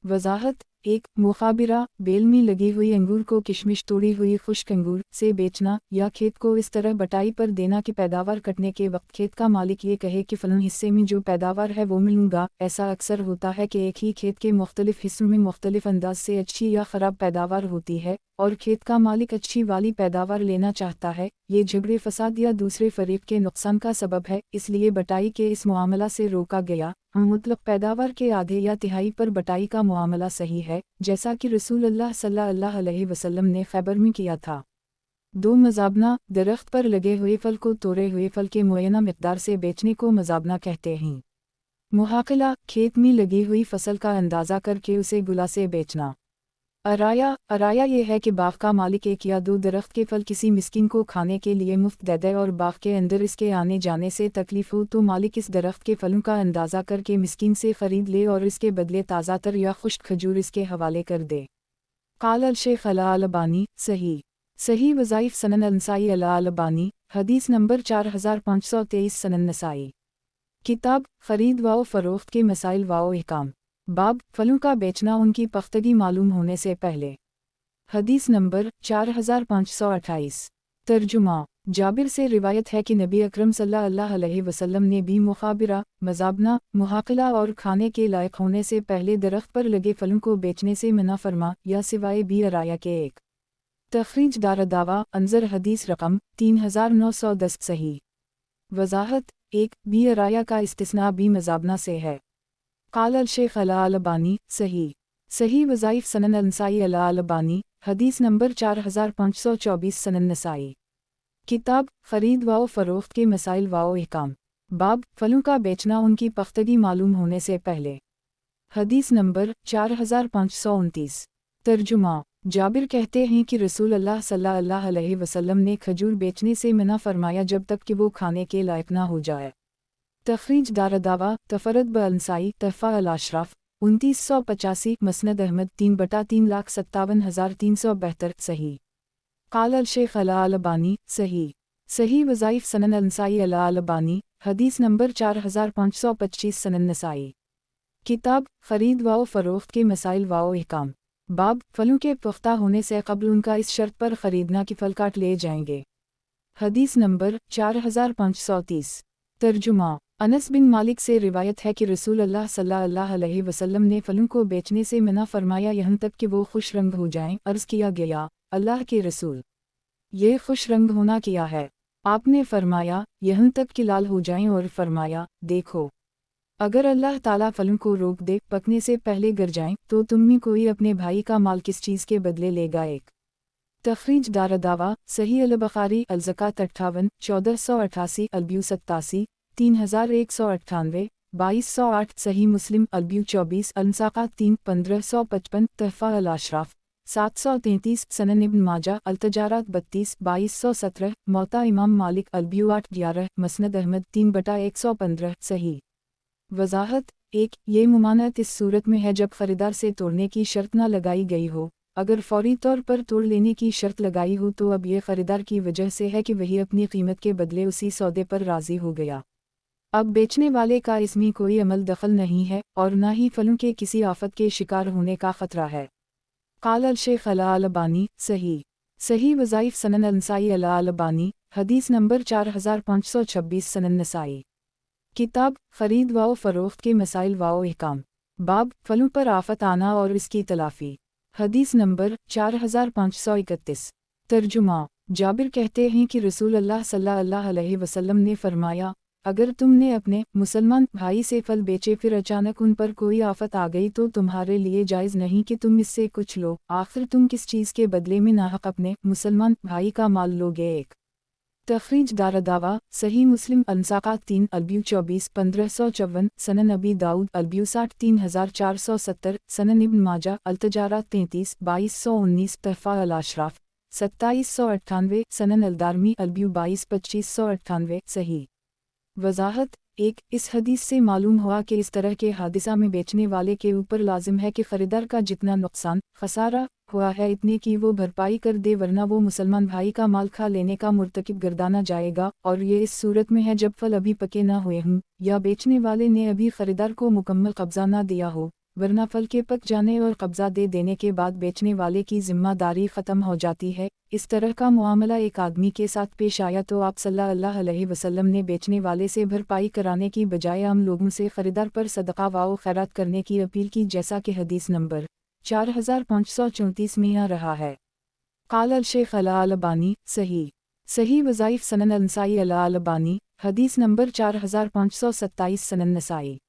वज़ाहत 1 मुखाबिरा बेल में लगी हुई अंगूर को किशमिश तोड़ी हुई खुश्क अंगूर से बेचना, या खेत को इस तरह बटाई पर देना कि पैदावार कटने के वक्त खेत का मालिक ये कहे कि फलन हिस्से में जो पैदावार है वो मिलूंगा। ऐसा अक्सर होता है कि एक ही खेत के मुख्तलिफ हिस्सों में मुख्तलिफ अंदाज से अच्छी या ख़राब पैदावार होती है, और खेत का मालिक अच्छी वाली पैदावार लेना चाहता है। ये झगड़े फसाद या दूसरे फरीक के नुकसान का सबब है, इसलिए बटाई के इस मुआमला से रोका गया। मुतलक पैदावार के आधे या तिहाई पर बटाई का मुआमला सही है, जैसा कि रसूल अल्लाह सल्लल्लाहु अलैहि वसल्लम ने खैबर में किया था। 2 मज़ाबना दरख्त पर लगे हुए फल को तोड़े हुए फल के मुअय्यना मिक़दार से बेचने को मज़ाबना कहते हैं। मुहाकिला खेत में लगी हुई फसल का अंदाज़ा करके उसे गुला से बेचना। अराया ये है कि बाग का मालिक 1 या 2 दरख्त के फल किसी मिस्किन को खाने के लिए मुफ्त दे दे, और बाग के अंदर इसके आने जाने से तकलीफ हो तो मालिक इस दरख्त के फलों का अंदाज़ा करके मिस्किन से ख़रीद ले और इसके बदले ताज़ा तर या खुश्क खजूर इसके हवाले कर दे। क़ाल अल शेख अल-अलबानी सही। सही वज़ाइफ सनन अल-नसाई अल-अलबानी हदीस नंबर 4523 सनन नसाई। किताब खरीद व फरोख्त के मसाइल व अहकाम। बाब फलों का बेचना उनकी पख्तगी मालूम होने से पहले। हदीस नंबर 4528। तर्जुमा। जाबिर से रिवायत है कि नबी अकरम सल्लल्लाहु अलैहि वसल्लम ने भी मुखाबिरा मज़ाबना मुहाकिला और खाने के लायक होने से पहले दरख्त पर लगे फलों को बेचने से मना फरमा, या सिवाय भी अराया के 1। तखरीज दारदावा अंजर हदीस रकम 3910 सही। वज़ाहत 1 भी अराया का इस्तिस्ना भी मज़ाबना से है। क़ाल अल शेख अल-अलबानी सही। सही वज़ाइफ सनन अल-नसाई अल-अलबानी हदीस नंबर 4524 सनन नसाई। किताब खरीद व फरोख्त के मसाइल व अहकाम। बाब फलों का बेचना उनकी पख्तगी मालूम होने से पहले। हदीस नंबर 4529। तर्जुमा। जाबिर कहते हैं कि रसूल अल्लाह सल्लल्लाहु अलैहि वसल्लम ने खजूर बेचने से मना फरमाया जब तक कि वो खाने के लायक ना हो जाए। तखरीज दारदावा तफरद ब अंसाई तहफ़ा अल अशराफ 2985 मसनद अहमद 3/357,372 सही। क़ाल अल शेख अल अलबानी सही। सही वज़ाइफ सनन अंसाई अल अलबानी हदीस नंबर 4525 सनन नसाई। किताब ख़रीद व फ़रोख्त के मसाइल व अहकाम। बाब फलों के पुख्ता होने से क़ब्ल उनका इस शर्त पर ख़रीदना कि फल काट ले जाएंगे। हदीस नंबर 4530। तर्जुमा। अनस बिन मालिक से रिवायत है कि रसूल अल्लाह सल्लल्लाहु अलैहि वसल्लम ने फलों को बेचने से मना फरमाया यहाँ तक कि वो खुश रंग हो जाएं। अर्ज़ किया गया, अल्लाह के रसूल, ये खुश रंग होना क्या है? आपने फरमाया, यहाँ तक कि लाल हो जाएं, और फरमाया, देखो, अगर अल्लाह ताला फलों को रोक दे पकने से पहले गिर जाएं तो तुम में कोई अपने भाई का माल किस चीज़ के बदले लेगा। एक तखरीज दारदावा सही अल बुखारी अल ज़कात 58 1488 अलब्यू 87 3198 2208 सही मुस्लिम अलब्यू 24 अलसाक़ात 3 1555 तहफ़ा अल अशराफ 733 सनन इब्न माजा अल-तजारात 32 2217 मौता इमाम मालिक अलब्यू 8 11 मसनद अहमद 3/115 सही। वज़ाहत 1 ये मुमानत इस सूरत में है जब ख़रीदार से तोड़ने की शर्त न लगाई गई हो। अगर फौरी तौर पर तोड़ लेने की शर्त लगाई हो तो अब ये ख़रीदार की वजह से है कि वही अपनी कीमत के बदले उसी सौदे पर राज़ी हो गया। अब बेचने वाले का इसमें कोई अमल दखल नहीं है और न ही फलों के किसी आफत के शिकार होने का ख़तरा है। क़ाल अल शेख अल अलबानी सही। सही वज़ाइफ सनन अंसाई अल अलबानी हदीस नंबर 4526 सनन नसाई। किताब ख़रीद व फ़रोख्त के मसाइल व अहकाम। बाब फलों पर आफत आना और इसकी तलाफ़ी। हदीस नंबर 4531। तर्जुमा। जाबिर कहते हैं कि रसूल अल्लाह सल्लल्लाहु अलैहि वसल्लम ने फरमाया, अगर तुमने अपने मुसलमान भाई से फल बेचे फिर अचानक उन पर कोई आफत आ गई तो तुम्हारे लिए जायज़ नहीं कि तुम इससे कुछ लो। आखिर तुम किस चीज़ के बदले में नाहक अपने मुसलमान भाई का माल लोगे। एक तखरीज दारदावा सही मुस्लिम अलसाक़ात 3 अलब्यू 24 1554 सनन अबी दाऊद अलब्यू 60 3470 सनन इब्न माजा अल-तजारात 33 2219 तहफ़ा अल अशराफ 2798 सनन अलदारमी अलब्यू 22 2598 सही। वज़ाहत 1 इस हदीस से मालूम हुआ कि इस तरह के हादिसा में बेचने वाले के ऊपर लाजिम है कि ख़रीदार का जितना नुकसान खसारा हुआ है इतने की वो भरपाई कर दे, वरना वो मुसलमान भाई का माल खा लेने का मुर्तकिब गर्दाना जाएगा। और ये इस सूरत में है जब फल अभी पके ना हुए हों या बेचने वाले ने अभी ख़रीदार को मुकम्मल कब्ज़ा ना दिया हो, वरना फल के पक जाने और कब्ज़ा दे देने के बाद बेचने वाले की ज़िम्मेदारी ख़त्म हो जाती है। इस तरह का मुआमला एक आदमी के साथ पेश आया तो आप सल्लल्लाहु अलैहि वसल्लम ने बेचने वाले से भरपाई कराने की बजाय आम लोगों से ख़रीदार पर सदका व खैरात करने की अपील की, जैसा कि हदीस नंबर 4534 में आ रहा है। क़ाल अल शेख अल अलबानी सही। सही वज़ाइफ सनन अंसाई अल अलबानी हदीस नंबर 4527 सनन नसाई।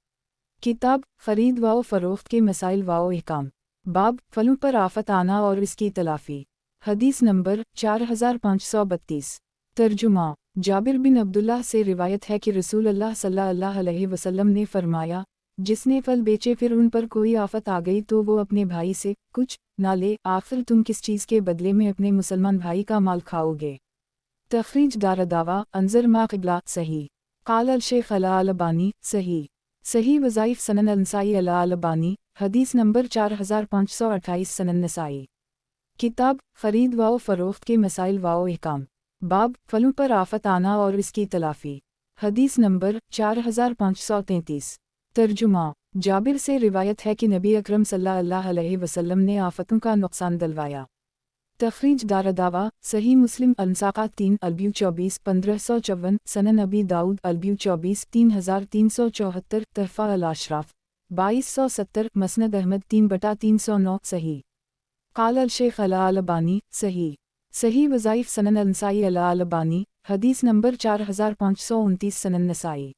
किताब ख़रीद व फ़रोख्त के मसाइल व अहकाम। बाब फलों पर आफत आना और इसकी तलाफ़ी। हदीस नंबर 4532। तर्जुमा। जाबिर बिन अब्दुल्लाह से रिवायत है कि रसूल अल्लाह सल्लल्लाहु अलैहि वसल्लम ने फरमाया, जिसने फल बेचे फिर उन पर कोई आफत आ गई तो वो अपने भाई से कुछ ना ले। आखिर तुम किस चीज़ के बदले में अपने मुसलमान भाई का माल खाओगे। तखरीज दारदावा अंजर मा क़िबला सही। क़ाल अल शेख अल अलबानी सही। सही वज़ाइफ सनन अंसाई अल अलबानी हदीस नंबर 4528 सनन नसाई। किताब ख़रीद व फ़रोख्त के मसाइल व अहकाम। बाब फलों पर आफत आना और इसकी तलाफ़ी। हदीस नंबर 4533। तर्जुमा। जाबिर से रिवायत है कि नबी अकरम सल्लल्लाहु अलैहि वसल्लम ने आफतों का नुकसान दिलवाया। तखरीज दारदावा सही मुस्लिम अलसाक़ात 3 अलब्यू 24 1554 सनन अबी दाऊद अलब्यू 24 3374 तहफ़ा अल अशराफ 2270 मसनद अहमद 3/309 सही। क़ाल अल शेख अल अलबानी सही। सही वज़ाइफ सनन अंसाई अल अलबानी हदीस नंबर 4529 सनन नसाई।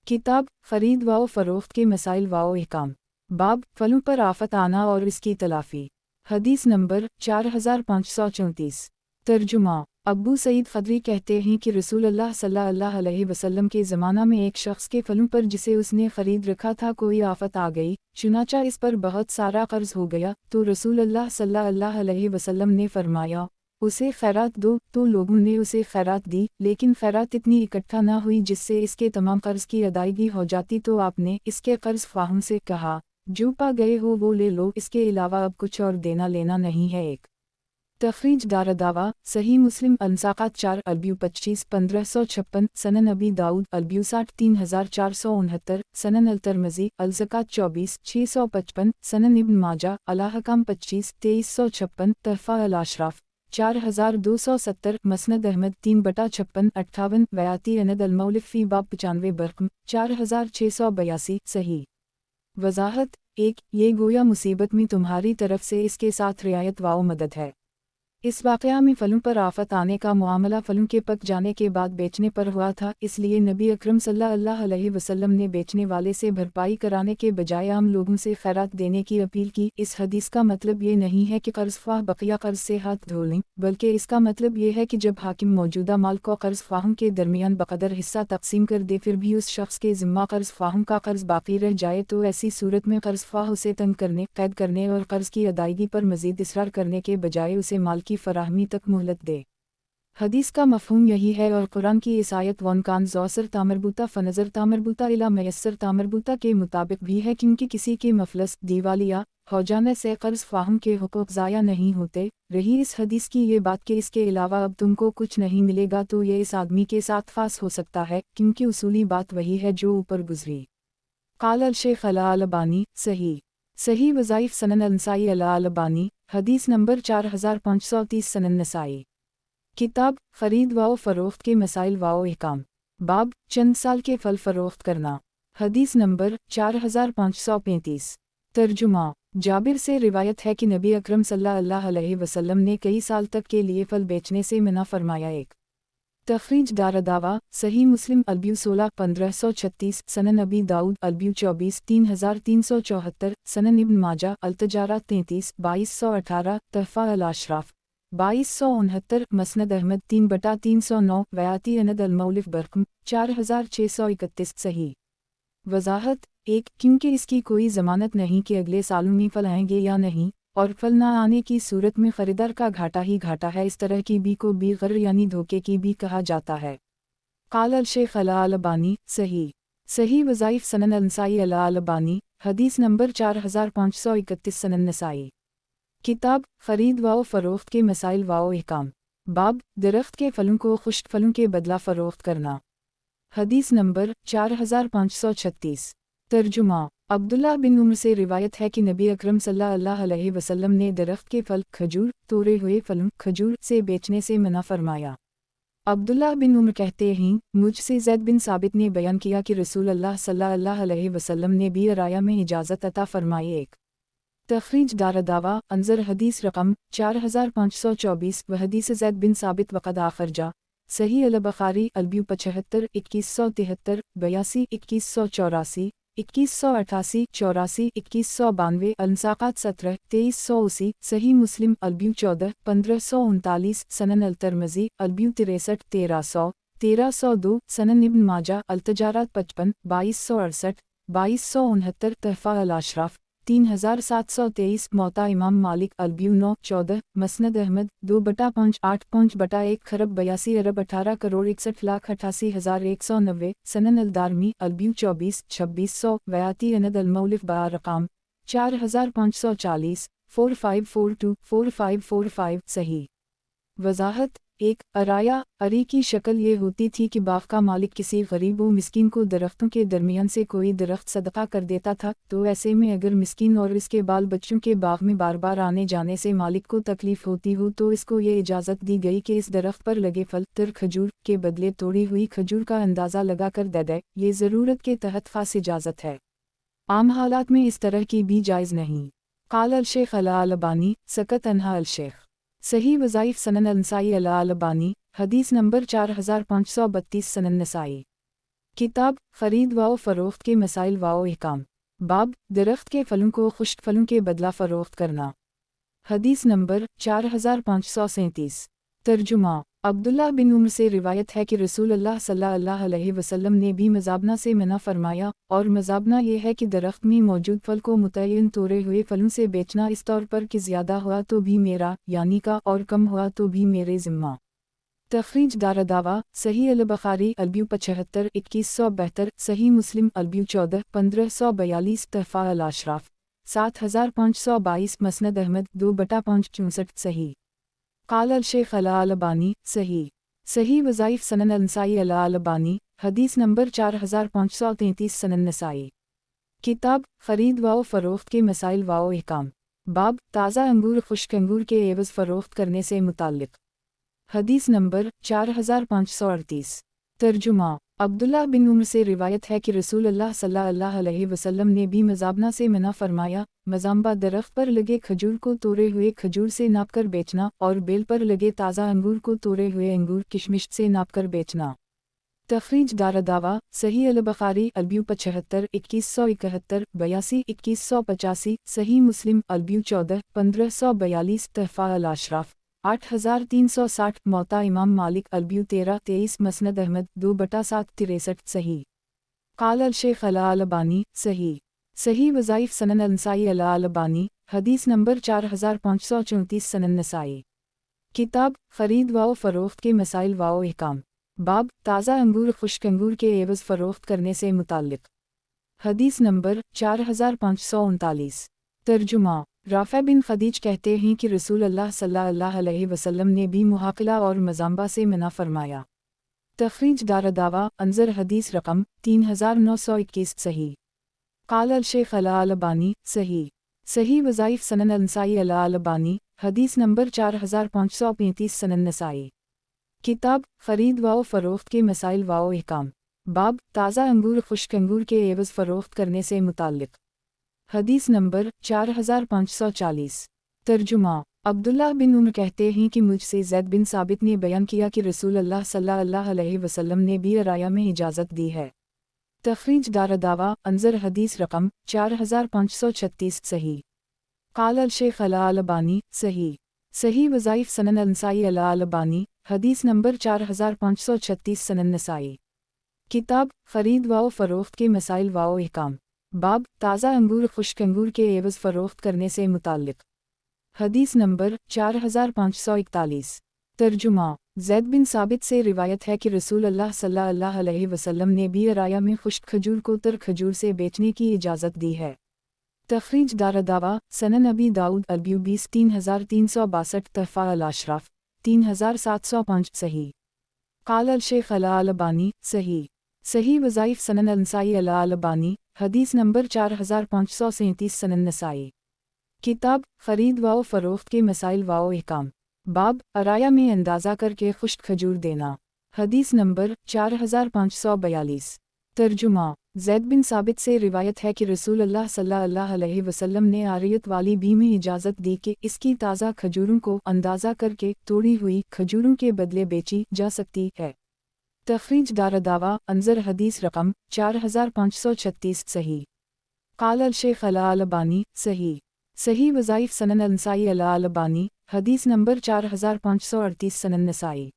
किताब ख़रीद व फ़रोख्त के मसाइल व अहकाम। बाब फलों पर आफत आना और इसकी तलाफ़ी। हदीस नंबर 4534। तर्जुमा। ابو سعید خدری کہتے ہیں کہ رسول اللہ صلی اللہ علیہ وسلم کے زمانہ میں ایک شخص کے پھلوں پر جسے اس نے خرید رکھا تھا کوئی آفت آ گئی، چنانچہ اس پر بہت سارا قرض ہو گیا، تو رسول اللہ صلی اللہ علیہ وسلم نے فرمایا اسے خیرات دو، تو لوگوں نے اسے خیرات دی، لیکن خیرات اتنی اکٹھا نہ ہوئی جس سے اس کے تمام قرض کی ادائیگی ہو جاتی، تو آپ نے اس کے قرض خواہوں سے کہا جو پا گئے ہو وہ لے لو، اس کے علاوہ اب کچھ اور دینا لینا نہیں ہے۔ ایک تخریج دارالدعویٰ صحیح مسلم النساقات 4 البیو 25 1556 سنن ابی داؤد البیو 60 3469 سنن الترمذی الزکات 24 655 سنن ابن ماجہ الاحکام 25 2356 تحفہ الاشراف 4270 مسند احمد 3/56 58 ویاتی اند المولف فی باب 95 برقم 4682 صحیح وضاحت 1 یہ گویا مصیبت میں تمہاری طرف سے اس کے ساتھ رعایت و مدد ہے۔ اس واقعہ میں پھلوں پر آفت آنے کا معاملہ پھلوں کے پک جانے کے بعد بیچنے پر ہوا تھا، اس لیے نبی اکرم صلی اللہ علیہ وسلم نے بیچنے والے سے بھرپائی کرانے کے بجائے عام لوگوں سے خیرات دینے کی اپیل کی۔ اس حدیث کا مطلب یہ نہیں ہے کہ قرض خواہ بقیہ قرض سے ہاتھ دھو لیں، بلکہ اس کا مطلب یہ ہے کہ جب حاکم موجودہ مال کو قرض خواہوں کے درمیان بقدر حصہ تقسیم کر دے پھر بھی اس شخص کے ذمہ قرض خواہوں کا قرض باقی رہ جائے تو ایسی صورت میں قرض خواہ اسے تنگ کرنے، قید کرنے اور قرض کی ادائیگی پر مزید اصرار کرنے کے بجائے اسے مال کی فراہمی تک مہلت دے۔ حدیث کا مفہوم یہی ہے اور قرآن کی اس آیت وَإِن كَانَ ذُو عُسْرَةٍ فَنَظِرَةٌ إِلَىٰ مَيَسَّرٍ تامربوطہ کے مطابق بھی ہے، کیونکہ کسی کے مفلس دیوالیہ ہو جانے سے قرض خواہوں کے حقوق ضائع نہیں ہوتے۔ رہی اس حدیث کی یہ بات کہ اس کے علاوہ اب تم کو کچھ نہیں ملے گا، تو یہ اس آدمی کے ساتھ خاص ہو سکتا ہے، کیونکہ اصولی بات وہی ہے جو اوپر گزری۔ قال الشیخ الالبانی صحیح وظائف سنن النسائی الالبانی حدیث نمبر 4530 سنن نسائی کتاب خرید و فروخت کے مسائل و احکام باب چند سال کے پھل فروخت کرنا حدیث نمبر 4535 ترجمہ جابر سے روایت ہے کہ نبی اکرم صلی اللہ علیہ وسلم نے کئی سال تک کے لیے پھل بیچنے سے منع فرمایا۔ ایک تخریج دارالدعویٰ صحیح مسلم البیو 16 1536 سنن ابی داؤد البیو 24 3374 سنن ابن ماجہ التجارات 33 2218 تحفہ الاشراف 2269 مسند احمد 3/309 ویاتی اند المولف برقم 4631 صحیح وضاحت 1 کیونکہ اس کی کوئی ضمانت نہیں کہ اگلے سالوں میں پھل آئیں گے یا نہیں، اور پھل نہ آنے کی صورت میں خریدار کا گھاٹا ہی گھاٹا ہے۔ اس طرح کی بی کو بی غر یعنی دھوکے کی بھی کہا جاتا ہے۔ قال الشیخ الالبانی صحیح وظائف سنن النسائی الالبانی حدیث نمبر 4531 سنن نسائی کتاب خرید و فروخت کے مسائل و احکام باب درخت کے پھلوں کو خشک پھلوں کے بدلہ فروخت کرنا حدیث نمبر 4536 ترجمہ عبداللہ بن عمر سے روایت ہے کہ نبی اکرم صلی اللہ علیہ وسلم نے درخت کے پھل کھجور توڑے ہوئے پھلوں کھجور سے بیچنے سے منع فرمایا۔ عبداللہ بن عمر کہتے ہیں مجھ سے زید بن ثابت نے بیان کیا کہ رسول اللہ صلی اللہ علیہ وسلم نے بھی عرایا میں اجازت عطا فرمائی۔ ایک تخریج دارالدعویٰ انظر حدیث رقم 4524 و حدیث زید بن ثابت وقد آخرجہ صحیح البخاری البیو 75 2173 82 2184 2188 84 2192 النساقات 17 2380 صحیح مسلم البیو 14 1539 سنن الترمذی البیو 63 1300 1302 سنن ابن ماجہ التجارات 55 2268 2269 تحفہ الاشراف 3723 موطا امام مالک البیو 9 14 مسند احمد 2/5 8.1 خرب 82 ارب 18 کروڑ 61,88,190 سنن الدارمی البیو 24 2600 ویاتی اند المولف بارقام 4540 4542 4545 صحیح وضاحت 1 عرایا عری کی شکل یہ ہوتی تھی کہ باغ کا مالک کسی غریب و مسکین کو درختوں کے درمیان سے کوئی درخت صدقہ کر دیتا تھا، تو ایسے میں اگر مسکین اور اس کے بال بچوں کے باغ میں بار بار آنے جانے سے مالک کو تکلیف ہوتی ہو تو اس کو یہ اجازت دی گئی کہ اس درخت پر لگے پھل تر کھجور کے بدلے توڑی ہوئی کھجور کا اندازہ لگا کر دے دے۔ یہ ضرورت کے تحت خاص اجازت ہے، عام حالات میں اس طرح کی بھی جائز نہیں۔ قال الشیخ الالبانی سکت انہا الشیخ صحیح وظائف سنن النسائی الالبانی حدیث نمبر 4532 سنن نسائی کتاب خرید و فروخت کے مسائل و احکام باب درخت کے پھلوں کو خشک پھلوں کے بدلہ فروخت کرنا حدیث نمبر 4537 ترجمہ عبداللہ بن عمر سے روایت ہے کہ رسول اللہ صلی اللہ علیہ وسلم نے بھی مزابنہ سے منع فرمایا، اور مزابنہ یہ ہے کہ درخت میں موجود پھل کو متعین توڑے ہوئے پھلوں سے بیچنا، اس طور پر کہ زیادہ ہوا تو بھی میرا یعنی کا اور کم ہوا تو بھی میرے ذمہ۔ تخریج دارالدعویٰ صحیح البخاری البیو 75 2172، صحیح مسلم البیو 14 1542، تحفہ الاشراف 7522، مسند احمد 2/5 صحیح۔ قال الشیخ الالبانی صحیح وظائف سنن النسائی الالبانی، حدیث نمبر 4533، سنن نسائی۔ کتاب خرید و فروخت کے مسائل و احکام، باب تازہ انگور خشک انگور کے عوض فروخت کرنے سے متعلق، حدیث نمبر 4538۔ ترجمہ۔ عبداللہ بن عمر سے روایت ہے کہ رسول اللہ صلی اللہ علیہ وسلم نے بھی مزابنہ سے منع فرمایا، مزامبہ درخت پر لگے کھجور کو توڑے ہوئے کھجور سے ناپ کر بیچنا، اور بیل پر لگے تازہ انگور کو توڑے ہوئے انگور کشمش سے ناپ کر بیچنا۔ تخریج دارالدعویٰ صحیح البخاری البیو 75 2171، 82 2185، صحیح مسلم البیو 14 1542، تحفہ الاشراف 8360، موطا امام مالک البیو 13 23، مسند احمد 2/7 63، صحیح۔ قال الشیخ الالبانی صحیح وظائف سنن النسائی الالبانی، حدیث نمبر 4534، سنن نسائی۔ کتاب خرید و فروخت کے مسائل و احکام، باب تازہ انگور خشک انگور کے عوض فروخت کرنے سے متعلق، حدیث نمبر 4539۔ ترجمہ۔ رافع بن خدیج کہتے ہیں کہ رسول اللہ صلی اللہ علیہ وسلم نے بھی محاقلہ اور مزامبہ سے منع فرمایا۔ تخریج دارالدعویٰ انظر حدیث رقم 3921، صحیح۔ قال الشیخ الالبانی صحیح وظائف سنن النسائی الالبانی، حدیث نمبر 4535، سنن نسائی۔ کتاب خرید و فروخت کے مسائل و احکام، باب تازہ انگور خشک انگور کے عوض فروخت کرنے سے متعلق، حدیث نمبر 4540۔ ترجمہ۔ عبداللہ بن عمر کہتے ہیں کہ مجھ سے زید بن ثابت نے بیان کیا کہ رسول اللہ صلی اللہ علیہ وسلم نے بھی عرایا میں اجازت دی ہے۔ تخریج دارالدعویٰ انظر حدیث رقم 4536، صحیح۔ قال الشیخ الالبانی صحیح وظائف سنن النسائی الالبانی، حدیث نمبر 4536، سنن نسائی۔ کتاب خرید و فروخت کے مسائل و احکام، باب تازہ انگور خشک انگور کے عوض فروخت کرنے سے متعلق، حدیث نمبر 4541۔ ترجمہ۔ زید بن ثابت سے روایت ہے کہ رسول اللہ صلی اللہ علیہ وسلم نے بھی عرایا میں خشک کھجور کو تر کھجور سے بیچنے کی اجازت دی ہے۔ تخریج دارالدعویٰ سنن ابی داؤد البیو 20 3362، تحفہ الاشراف 3705، صحیح۔ قال الشیخ الالبانی صحیح وظائف سنن النسائی الالبانی، حدیث نمبر 4537، سنن نسائی۔ کتاب خرید و فروخت کے مسائل و احکام، باب عرایا میں اندازہ کر کے خشک کھجور دینا، حدیث نمبر 4542۔ ترجمہ۔ زید بن ثابت سے روایت ہے کہ رسول اللہ صلی اللہ علیہ وسلم نے عاریت والی بھی میں اجازت دی کہ اس کی تازہ کھجوروں کو اندازہ کر کے توڑی ہوئی کھجوروں کے بدلے بیچی جا سکتی ہے۔ تخریج دارالدعویٰ انظر حدیث رقم 4536، صحیح۔ قال الشیخ الالبانی صحیح وظائف سنن النسائی الالبانی، حدیث نمبر 4538، سنن نسائی۔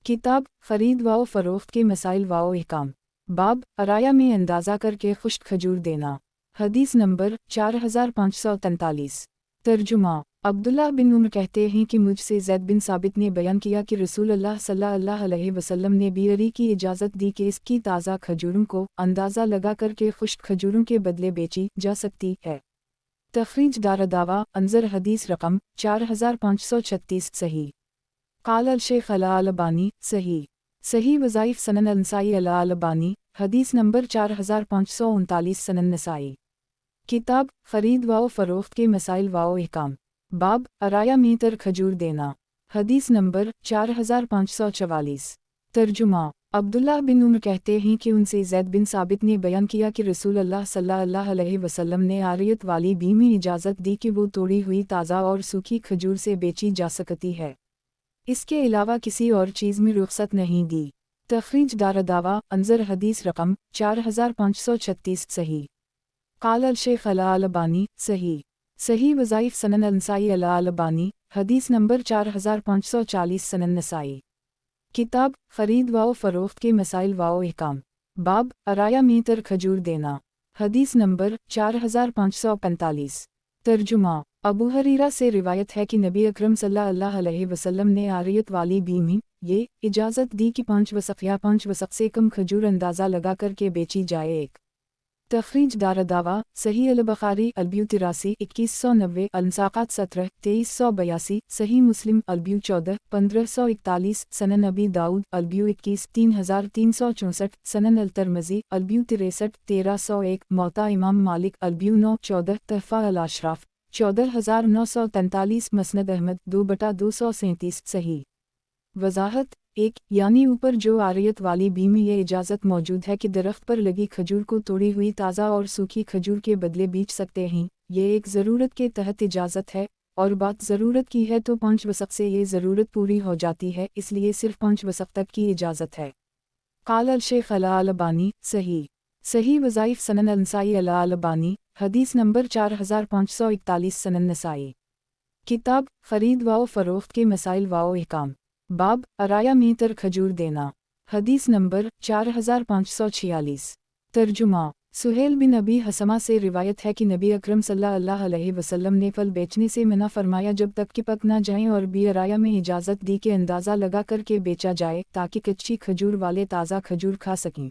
کتاب خرید و فروخت کے مسائل و احکام، باب عرایا میں اندازہ کر کے خشک کھجور دینا، حدیث نمبر 4543۔ ترجمہ۔ عبداللہ بن عمر کہتے ہیں کہ مجھ سے زید بن ثابت نے بیان کیا کہ رسول اللہ صلی اللہ علیہ وسلم نے بھی عری کی اجازت دی کہ اس کی تازہ کھجوروں کو اندازہ لگا کر کے خشک کھجوروں کے بدلے بیچی جا سکتی ہے۔ تخریج دارالدعویٰ انظر حدیث رقم 4536، صحیح۔ قال الشیخ الالبانی صحیح وظائف سنن النسائی الالبانی، حدیث نمبر 4539، سنن نسائی۔ کتاب خرید و فروخت کے مسائل و احکام، باب عرایا میں تر کھجور دینا، حدیث نمبر 4544۔ ترجمہ۔ عبداللہ بن عمر کہتے ہیں کہ ان سے زید بن ثابت نے بیان کیا کہ رسول اللہ صلی اللہ علیہ وسلم نے عاریت والی بھی میں اجازت دی کہ وہ توڑی ہوئی تازہ اور سوکھی کھجور سے بیچی جا سکتی ہے، اس کے علاوہ کسی اور چیز میں رخصت نہیں دی۔ تخریج دارالدعویٰ انظر حدیث رقم 4536، صحیح۔ قال الشیخ الالبانی صحیح وظائف سنن النسائی الالبانی، حدیث نمبر 4540، سنن نسائی۔ किताब खरीद व फ़रोख्त के मसाइल व अहकाम। बाब अराया में तर खजूर देना। हदीस नंबर 4545। तर्जुमा। अबू हरीरा से रिवायत है कि नबी अकरम सल्लल्लाहु अलैहि वसल्लम ने आरियत वाली बीमी ये इजाज़त दी कि 5 वसक़ या 5 वसक़ से कम खजूर अंदाज़ा लगा कर के बेची जाए। एक तखरीज दारदावा सही अल-बुखारी अल्बियु 83 2190 अल-मुसाक़ात 17 2382 सही मुस्लिम अल्बियु 14 1541 सनन नबी दाऊद अल्बियु 21 3364 सनन अल-तिरमिज़ी अल्बियु 63 1301 मौता इमाम मालिक अल्बियु 9 14 तहफ़ा अल-अशराफ 14943 मसनद अहमद 2/237 सही। वज़ाहत 1 यानी ऊपर जो आरियत वाली बी में ये इजाज़त मौजूद है कि दरख्त पर लगी खजूर को तोड़ी हुई ताज़ा और सूखी खजूर के बदले बेच सकते हैं, ये एक ज़रूरत के तहत इजाज़त है, और बात ज़रूरत की है तो 5 वसक़ से ये ज़रूरत पूरी हो जाती है, इसलिए सिर्फ 5 वसक़ तक की इजाज़त है। क़ाल अल-शेख़ अल-अलबानी सही वज़ाइफ़ सनन अल-नसाई अल-अलबानी हदीस नंबर 4541 सनन नसाई। किताब खरीद व फ़रोख्त के मसाइल व अहकाम। बाब अराया में तर खजूर देना। हदीस नंबर 4546। तर्जुमा। सुहेल बिन अबी हसमा से रिवायत है कि नबी अकरम सल्लल्लाहु अलैहि वसल्लम ने फल बेचने से मना फरमाया जब तक कि पक ना जाएं, और भी अराया में इजाज़त दी कि अंदाज़ा लगा कर के बेचा जाए ताकि कच्ची खजूर वाले ताज़ा खजूर खा सकें।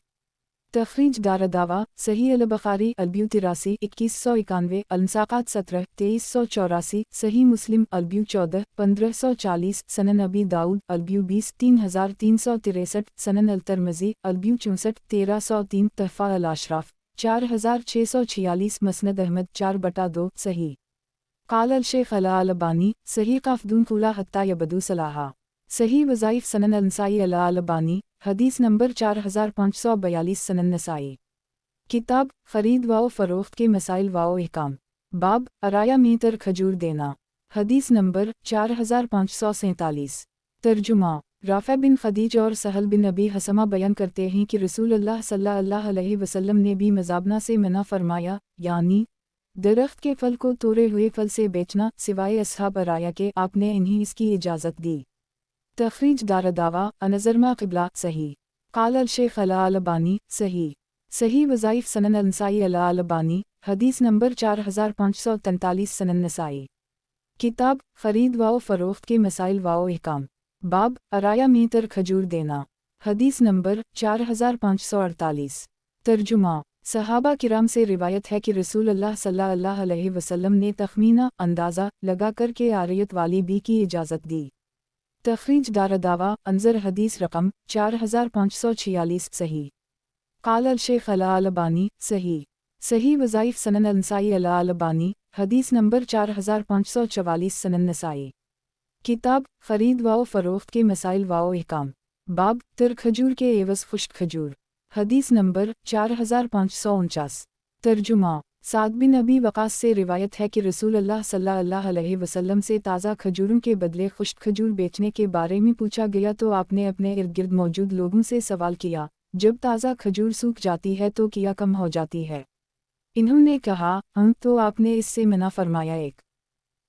तखरीज दारदावा सही अल-बुखारी अल्बियु 83 2191 अल-मुसाक़ात 17 2384 सही मुस्लिम अल्बियु 14 1540 सनन नबी दाऊद अल्बियु 20 3363 सनन अल-तिरमिज़ी अल्बियु 64 1303 तहफ़ा अल-अशराफ 4646 मसनद अहमद 4/2 सही। क़ाल अल-शेख़ अल-अलबानी सही क़ाफ़दून क़ुला हत्ता यबदू सलाहा। सही वज़ाइफ़ सनन अल-नसाई अल-अलबानी हदीस नंबर 4542 सनन नसाई। किताब खरीद व फ़रोख्त के मसाइल व अहकाम। बाब अराया में तर खजूर देना। हदीस नंबर 4547। तर्जुमा। राफ़े बिन खदीज और सहल बिन अबी हसमा बयान करते हैं कि रसूलुल्लाह सल्लल्लाहु अलैहि वसल्लम ने भी मज़ाबना से मना फरमाया, यानी दरख्त के फल को तोड़े हुए फल से बेचना सिवाय अस्हाब अराया के, आपने इन्हें इसकी इजाज़त दी। तखरीज दारदावा अनज़रमा क़िबला सही। क़ाल अल-शेख़ अल-अलबानी सही वज़ाइफ़ सनन अल-नसाई अल-अलबानी हदीस नंबर 4543 सनन नसाई। किताब खरीद व फ़रोख्त के मसाइल व अहकाम। बाब अराया में तर खजूर देना। हदीस नंबर 4548। तर्जुमा। सहाबा किराम से रिवायत है कि रसूलुल्लाह सल्लल्लाहु अलैहि वसल्लम ने तख़मीना अंदाज़ा लगा कर के आरियत वाली बी की इजाज़त दी। तखरीज दारदावा अंज़र हदीस रकम 4546 सही। क़ाल अल-शेख़ अल-अलबानी सही वज़ाइफ़ सनन अल-नसाई अल-अलबानी हदीस नंबर 4544 सनन नसाई। किताब खरीद व फ़रोख्त के मसाइल व अहकाम। बाब तर खजूर के एवज़ खुश्क खजूर। हदीस नंबर 4549। तर्जुमा। साद बिन अबी वक़ास से रिवायत है कि रसूलुल्लाह सल्लल्लाहु अलैहि वसल्लम से ताज़ा खजूरों के बदले खुश्क खजूर बेचने के बारे में पूछा गया तो आपने अपने इर्द गिर्द मौजूद लोगों से सवाल किया, जब ताज़ा खजूर सूख जाती है तो क्या कम हो जाती है? इन्होंने कहा, तो आपने इससे मना फरमाया। एक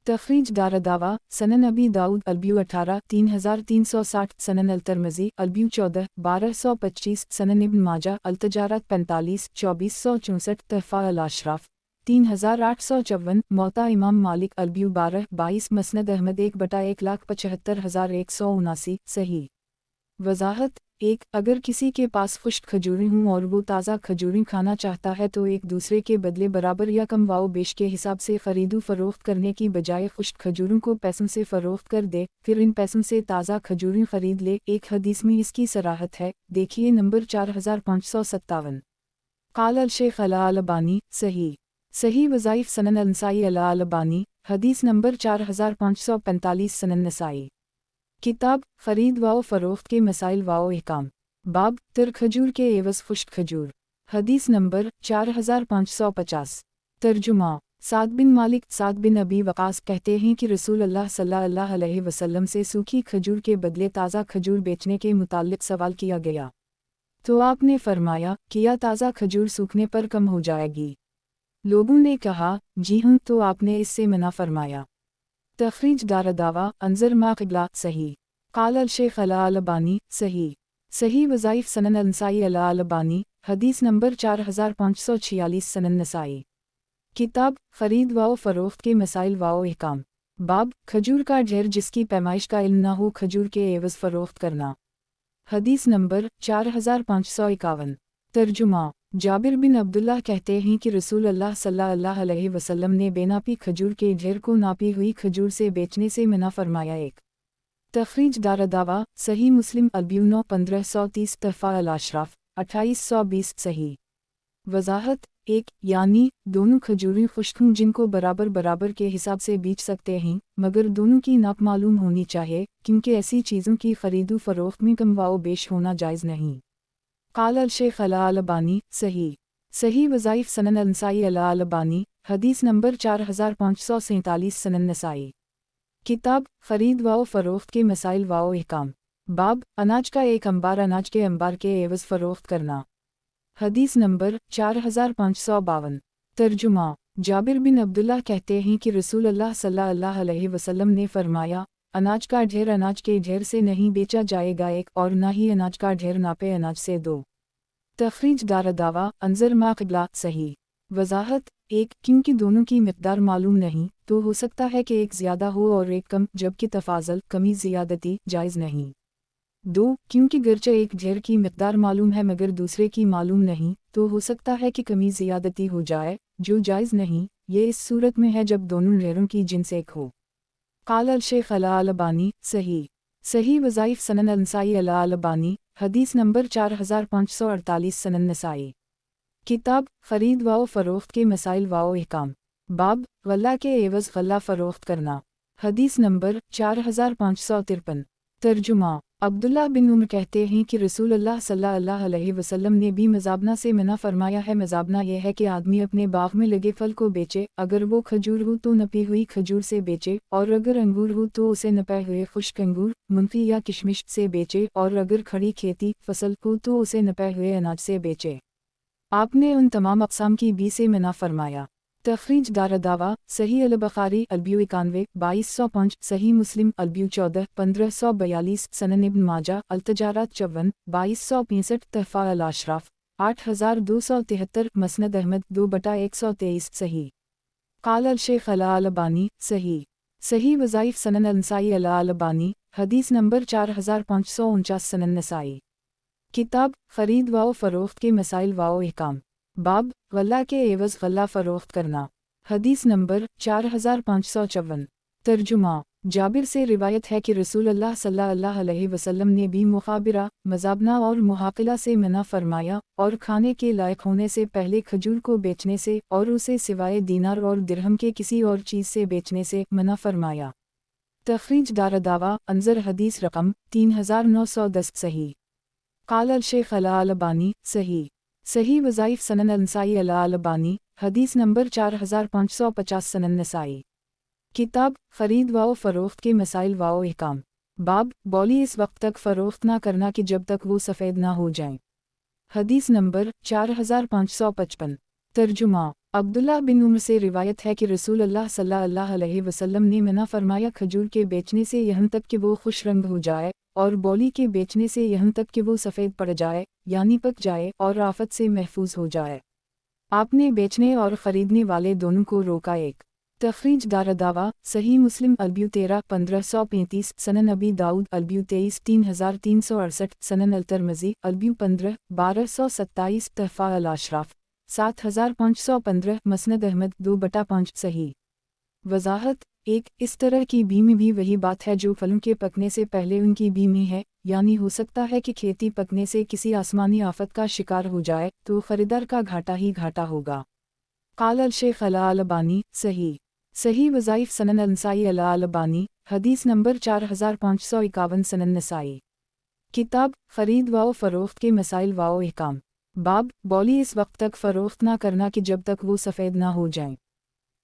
तखरीज दारदावा सनन नबी दाऊद अल्बियु 18 3360 सनन अल-तिरमिज़ी अल्बियु 14 1225 सनन इब्न माजा अल-तजारत 45 2464 तहफ़ा अल-अशराफ 3854 मौता इमाम मालिक अल्बियु 12 22 मसनद अहमद 1/1,77,179 सही। वज़ाहत 1 अगर किसी के पास खुश्क खजूरें हों और वो ताज़ा खजूरें खाना चाहता है तो एक दूसरे के बदले बराबर या कम वाओ बेश के हिसाब से ख़रीदो फ़रोख्त करने की बजाय खुश्क खजूरों को पैसों से फ़रोख्त कर दे, फिर इन पैसों से ताज़ा खजूरें ख़रीद ले। एक हदीस में इसकी सराहत है, देखिए नंबर 4557। क़ाल अल-शेख़ अल-अलबानी सही वज़ाइफ़ सनन अल-नसाई अल-अलबानी हदीस नंबर 4545 सनन नसाई। किताब खरीद व फ़रोख्त के मसाइल व अहकाम। बाब तर खजूर के एवज़ खुश्क खजूर। हदीस नंबर 4550। तर्जुमा। साद बिन अबी वक़ास कहते हैं कि रसूलुल्लाह सल्लल्लाहु अलैहि वसल्लम से सूखी खजूर के बदले ताज़ा खजूर बेचने के मुताल्लिक़ सवाल किया गया, तो आपने फरमाया, क्या ताज़ा खजूर सूखने पर कम हो जाएगी? लोगों ने कहा, जी हाँ, तो आपने इससे मना फरमाया। तखरीज दारदावा अंज़र मा क़िबला सही। قال الشیخ علی البانی صحیح وظائف سنن النسائی علی البانی حدیث نمبر 4546 سنن نسائی کتاب خرید و فروخت کے مسائل و احکام باب کھجور کا ڈھیر جس کی پیمائش کا علم نہ ہو کھجور کے عوض فروخت کرنا حدیث نمبر 4551 ترجمہ جابر بن عبداللہ کہتے ہیں کہ رسول اللہ صلی اللہ علیہ وسلم نے بے ناپی کھجور کے ڈھیر کو ناپی ہوئی کھجور سے بیچنے سے منع فرمایا۔ ایک تخریج دار دعویٰ صحیح مسلم البیونو 1530 تحفہ الاشراف 2820 صحیح وضاحت ایک یعنی دونوں کھجوریں خشک ہوں جن کو برابر برابر کے حساب سے بیچ سکتے ہیں مگر دونوں کی ناپ معلوم ہونی چاہیے کیونکہ ایسی چیزوں کی خرید و فروخت میں کم و بیش ہونا جائز نہیں۔ قال الشیخ علی البانی صحیح وظائف سنن النسائی علی البانی حدیث نمبر 4547 سنن نسائی کتاب خرید و فروخت کے مسائل و احکام باب اناج کا ایک انبار اناج کے انبار کے عوض فروخت کرنا حدیث نمبر 4552 ترجمہ جابر بن عبداللہ کہتے ہیں کہ رسول اللہ صلی اللہ علیہ وسلم نے فرمایا اناج کا ڈھیر اناج کے ڈھیر سے نہیں بیچا جائے گا ایک اور نہ ہی اناج کا ڈھیر ناپے اناج سے دو۔ تخریج دار دعویٰ انظر ما قبلہ صحیح وضاحت ایک کیونکہ دونوں کی مقدار معلوم نہیں تو ہو سکتا ہے کہ ایک زیادہ ہو اور ایک کم جبکہ تفاضل کمی زیادتی جائز نہیں۔ دو کیونکہ گرچہ ایک ڈھیر کی مقدار معلوم ہے مگر دوسرے کی معلوم نہیں تو ہو سکتا ہے کہ کمی زیادتی ہو جائے جو جائز نہیں، یہ اس صورت میں ہے جب دونوں ڈھیروں کی جنس ایک ہو۔ قال الشیخ علی البانی صحیح وظائف سنن النسائی علی البانی حدیث نمبر 4548 سنن نسائی کتاب خرید و فروخت کے مسائل و احکام باب غلہ کے عوض غلہ فروخت کرنا حدیث نمبر 4553 ترجمہ عبداللہ بن عمر کہتے ہیں کہ رسول اللہ صلی اللہ علیہ وسلم نے بھی مزابنہ سے منع فرمایا ہے۔ مزابنہ یہ ہے کہ آدمی اپنے باغ میں لگے پھل کو بیچے، اگر وہ کھجور ہو تو نپی ہوئی کھجور سے بیچے، اور اگر انگور ہو تو اسے نپے ہوئے خشک انگور منفی یا کشمش سے بیچے، اور اگر کھڑی کھیتی فصل ہو تو اسے نپے ہوئے اناج سے بیچے۔ آپ نے ان تمام اقسام کی بھی سے منع فرمایا۔ تخریج دار دعویٰ صحیح البخاری البیو 91 2205 صحیح مسلم البیو 14 1542 سنن ابن ماجہ التجارات 54 2265 تحفہ الاشراف 8273 مسند احمد 2/123 صحیح قال الشیخ علی البانی صحیح وظائف سنن النسائی علی البانی حدیث نمبر 4549 سنن نسائی کتاب خرید و فروخت کے مسائل و احکام باب غلہ کے عوض غلہ فروخت کرنا حدیث نمبر 4554 ترجمہ جابر سے روایت ہے کہ رسول اللہ صلی اللہ علیہ وسلم نے بھی مخابرہ مزابنہ اور محاقلہ سے منع فرمایا اور کھانے کے لائق ہونے سے پہلے کھجور کو بیچنے سے اور اسے سوائے دینار اور درہم کے کسی اور چیز سے بیچنے سے منع فرمایا۔ تخریج دار دعویٰ انظر حدیث رقم 3910 صحیح قال الشیخ علی البانی صحیح وظائف سنن النسائی علی البانی حدیث نمبر 4550 سنن نسائی کتاب خرید و فروخت کے مسائل و احکام باب بولی اس وقت تک فروخت نہ کرنا کہ جب تک وہ سفید نہ ہو جائیں حدیث نمبر 4555 ترجمہ عبداللہ بن عمر سے روایت ہے کہ رسول اللہ صلی اللہ علیہ وسلم نے منع فرمایا کھجور کے بیچنے سے یہاں تک کہ وہ خوش رنگ ہو جائے اور بولی کے بیچنے سے یہاں تک کہ وہ سفید پڑ جائے یعنی پک جائے اور آفت سے محفوظ ہو جائے۔ آپ نے بیچنے اور خریدنے والے دونوں کو روکا۔ ایک تخریج دار دعویٰ صحیح مسلم البیو 13 1535 سنن ابی داؤد البیو 23 3368 سنن الترمذی البیو 15 1227 تحفہ الاشراف 7515 مسند احمد 2/5 صحیح وضاحت ایک اس طرح کی بیمہ بھی وہی بات ہے جو پھلوں کے پکنے سے پہلے ان کی بیمہ ہے، یعنی ہو سکتا ہے کہ کھیتی پکنے سے کسی آسمانی آفت کا شکار ہو جائے تو خریدار کا گھاٹا ہی گھاٹا ہوگا۔ قال الشیخ علی البانی صحیح وظائف سنن النسائی علی البانی حدیث نمبر 4551 سنن نسائی کتاب خرید و فروخت کے مسائل و احکام باب بولی اس وقت تک فروخت نہ کرنا کہ جب تک وہ سفید نہ ہو جائیں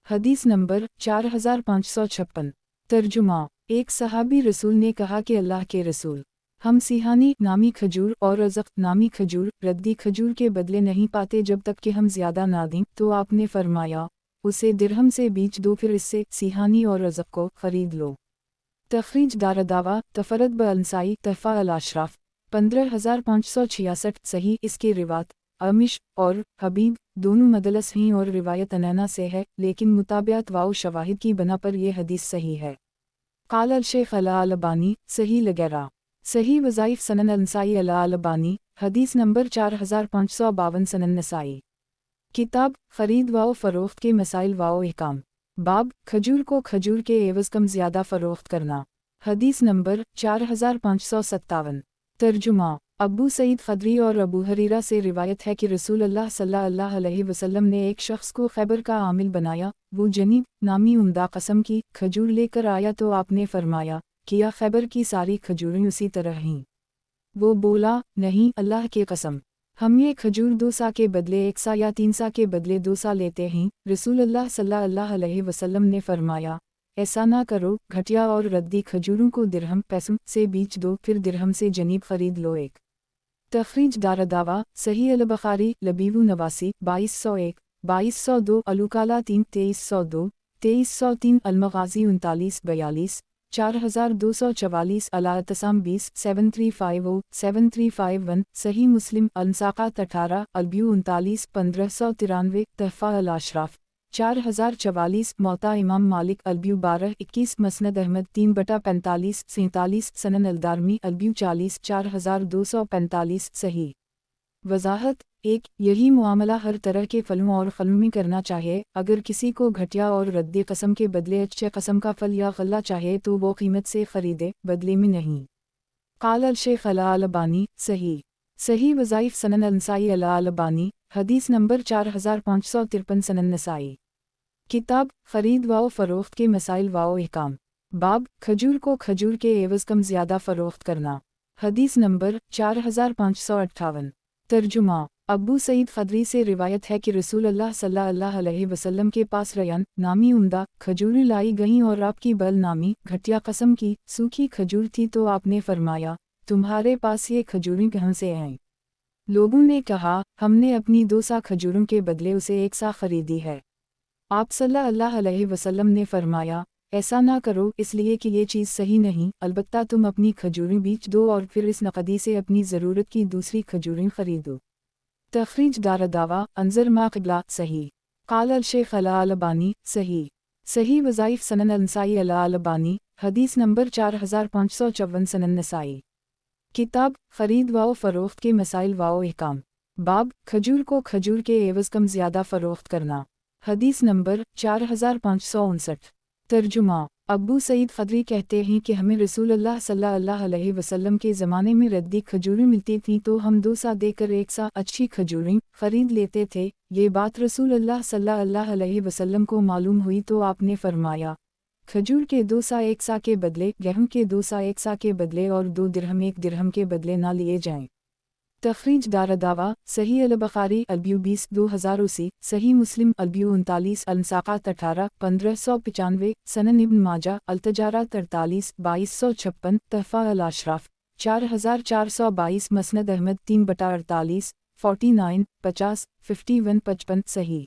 حدیث نمبر 4556 ترجمہ ایک صحابی رسول نے کہا کہ اللہ کے رسول ہم سیحانی نامی کھجور اور رزق نامی کھجور ردی کھجور کے بدلے نہیں پاتے جب تک کہ ہم زیادہ نہ دیں، تو آپ نے فرمایا اسے درہم سے بیچ دو پھر اس سے سیحانی اور رزق کو خرید لو۔ तखरीज दारदावा तफरत ब अंसाई तहफ़ा अल-अशराफ 15566 सही। इसके रिवात अमिश और हबीब दोनों मदलस हैं और रिवायत अनैना से है, लेकिन मुताबियात वाओ शवाहिद की बना पर यह हदीस सही है। काल अल शेख अल-अलबानी सही लगैरा सही वज़ाइफ सनन अंसाई अल-अलबानी हदीस नंबर 4552 सनन नसाई। किताब खरीद वाओ फ़रोख्त के मसाइल वाओ अहकाम। बाब खजूर को खजूर के एवज़ कम ज़्यादा फ़रोख्त करना। हदीस नंबर 4557। तर्जुमा अबू सईद ख़दरी और अबू हरीरा से रिवायत है कि रसूल अल्लाह सल्लल्लाहु अलैहि वसल्लम ने एक शख्स को खैबर का आमिल बनाया। वो जनीब नामी उम्दा कस्म की खजूर लेकर आया तो आपने फरमाया, किया खैबर की सारी खजूरें उसी तरह हैं? वो बोला, नहीं अल्लाह की कसम, हम ये खजूर 2 सा के बदले 1 सा या 3 सा के बदले 2 सा लेते हैं। रसूल अल्लाह सल्लल्लाहु अलैहि वसल्लम ने फरमाया, ऐसा ना करो, घटिया और रद्दी खजूरों को दिरहम पैसों से बेच दो, फिर दिरहम से जनीब खरीद लो। एक तखरीज दारदावा सही अल-बुखारी लबीबु नवासी 2201 2202 अलुकाला 3 2302 2303 अलमगाजी 39 42 4244 अल-अतसाम 20 7350 7351 सही मुस्लिम अल-साक़ात 18 अलब्यू 39 1593 तहफ़ा अल-अशराफ 4044 मौता इमाम मालिक अलब्यू 12 21 मसनद अहमद 3/45 47 सनन अलदारमी अलब्यू 40 4245 सही। वज़ाहत 1 यही मुआमला हर तरह के फलों और फलों में करना चाहिए। अगर किसी को घटिया और रद्दी कस्म के बदले अच्छे कस्म का फल या गल्ला चाहिए तो वो कीमत से ख़रीदे, बदले में नहीं। काल अल शेख अल-अलबानी सही सही वज़ाइफ सनन अंसाई अल-अलबानी हदीस नंबर 4553 सनन नसाई। किताब खरीद वाओ फ़रोख्त के मसाइल वाओ अहकाम। बाब खजूर को खजूर के एवज़ कम ज़्यादा फ़रोख्त करना। हदीस नंबर 4558। तर्जुमा अबू सईद ख़दरी से रिवायत है कि रसूल अल्लाह सल्लल्लाहु अलैहि वसल्लम के पास रयान नामी उम्दा खजूरें लाई गईं और आपकी बल नामी घटिया कस्म की सूखी खजूर थी तो आपने फरमाया, तुम्हारे पास ये खजूरें कहाँ से हैं? लोगों ने कहा, हमने अपनी 2 सा खजूरों के बदले उसे 1 सा खरीदी है। आप सल्लल्लाहु अलैहि वसल्लम ने फरमाया, ऐसा ना करो, इसलिए कि ये चीज़ सही नहीं, अलबत्ता तुम अपनी खजूरें बेच दो और फिर इस नकदी से अपनी ज़रूरत की दूसरी खजूरें खरीदो। तखरीज दारदावा अंजर मा क़िबला सही। काल अल शेख अल-अलबानी सही सही वज़ाइफ सनन अंसाई अल-अलबानी हदीस नंबर 4554 सनन नसाई। किताब खरीद वाओ फ़रोख्त के मसाइल वाओ अहकाम। बाब खजूर को खजूर के एवज़ कम ज़्यादा फ़रोख्त करना। हदीस नंबर 4559। तर्जुमा अबू सईद ख़दरी कहते हैं कि हमें रसूल अल्लाह सल्लल्लाहु अलैहि वसल्लम के ज़माने में रद्दी खजूरें मिलती थीं तो हम 2 सा देकर 1 सा अच्छी खजूरें खरीद लेते थे। ये बात रसूल अल्लाह सल्लल्लाहु अलैहि वसल्लम को मालूम हुई तो आपने फरमाया, खजूर के 2 सा 1 सा के बदले, गेहूं के 2 सा 1 सा के बदले और 2 दिरहम 1 दिरहम के बदले ना लिए जाएं। तखरीज दारदावा सही अल-बुखारी अलब्यू 20 2080 सही मुस्लिम अलब्यू 39 अल-साक़ात 18 1595 सनन इब्न माजा अल-तजारात 43 2256 तहफ़ा अल-अशराफ 4422 मसनद अहमद 3/48 49 50 51 55 सही।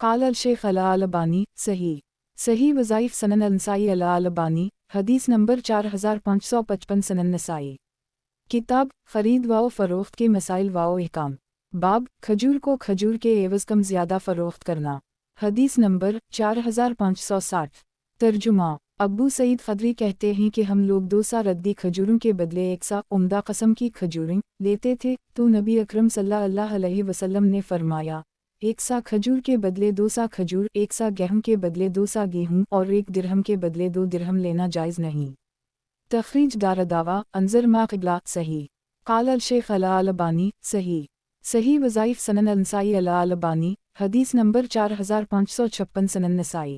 काल अल शेख अल-अलबानी सही सही वज़ाइफ सनन अंसाई अल-अलबानी हदीस नंबर 4555 सनन नसाई। किताब खरीद वाओ फ़रोख्त के मसाइल वाओ अहकाम। बाब खजूर को खजूर के एवज़ कम ज़्यादा फ़रोख्त करना। हदीस नंबर 4560। तर्जुमा अबू सईद ख़दरी कहते हैं कि हम लोग 2 सा रद्दी खजूरों के बदले 1 सा उम्दा कस्म की खजूरें लेते थे तो नबी अकरम सल्लल्लाहु अलैहि वसल्लम ने फरमाया, 1 सा खजूर के बदले 2 सा खजूर, 1 सा गेहूं के बदले 2 सा गेहूं और 1 दिरहम के बदले 2 दिरहम लेना जायज़ नहीं। तखरीज दारदावा अंजर मा क़िबला सही। काल अल शेख अल-अलबानी सही सही वज़ाइफ सनन अंसाई अल-अलबानी हदीस नंबर 4556 सनन नसाई।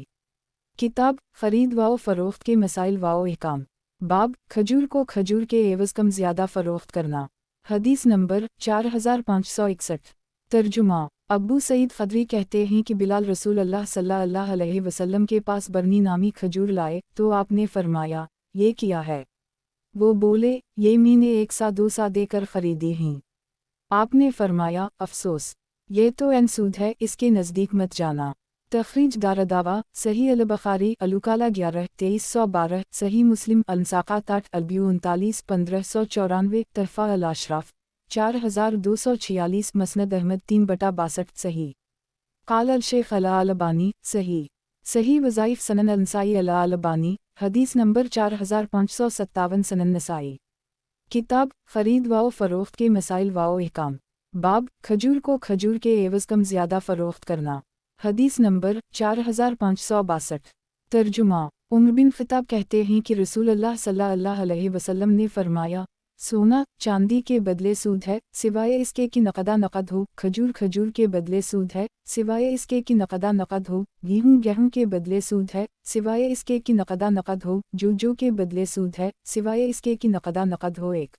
किताब खरीद वाओ फ़रोख्त के मसाइल वाओ अहकाम। बाब खजूर को खजूर के एवज़ कम ज़्यादा फ़रोख्त करना। हदीस नंबर 4561। तर्जुमा अबू सईद ख़दरी कहते हैं कि बिलाल रसूल अल्लाह सल्लल्लाहु अलैहि वसल्लम के पास बरनी नामी खजूर लाए तो आपने फरमाया, ये किया है? वो बोले, ये मैंने 1 सा 2 सा देकर खरीदी हैं। आपने फरमाया, अफ़सोस, ये तो अनसूद है, इसके नज़दीक मत जाना। तखरीज दारदावा सही अल-बुखारी अलुकाला 11-2312 सही मुस्लिम अल-साक़ात 8 अलबियु 39 1594 तहफ़ा अल-अशराफ 4246 मसनद अहमद 3/62 सही क़ाल अल-शेख अल-अलबानी सही सही वज़ाइफ़ सनन अल-नसाई अल-अलबानी हदीस नंबर 4557 सनन नसाई किताब ख़रीद व फ़रोख्त के मसाइल व अहकाम बाब खजूर को खजूर के एवज़ कम ज़्यादा फ़रोख्त करना हदीस नंबर 4562 तर्जुमा उमर बिन ख़िताब कहते हैं कि रसूलुल्लाह सल्लल्लाहु अलैहि वसल्लम ने फरमाया, सोना चांदी के बदले सूद है सिवाय इसके कि नक़दा नक़द हो, खजूर खजूर के बदले सूद है सिवाय इसके कि नक़दा नक़द हो, गेहूँ गेहूँ के बदले सूद है सिवाय इसके कि नक़दा नक़द हो, जो के बदले सूद है सिवाय इसके कि नक़दा नक़द हो। एक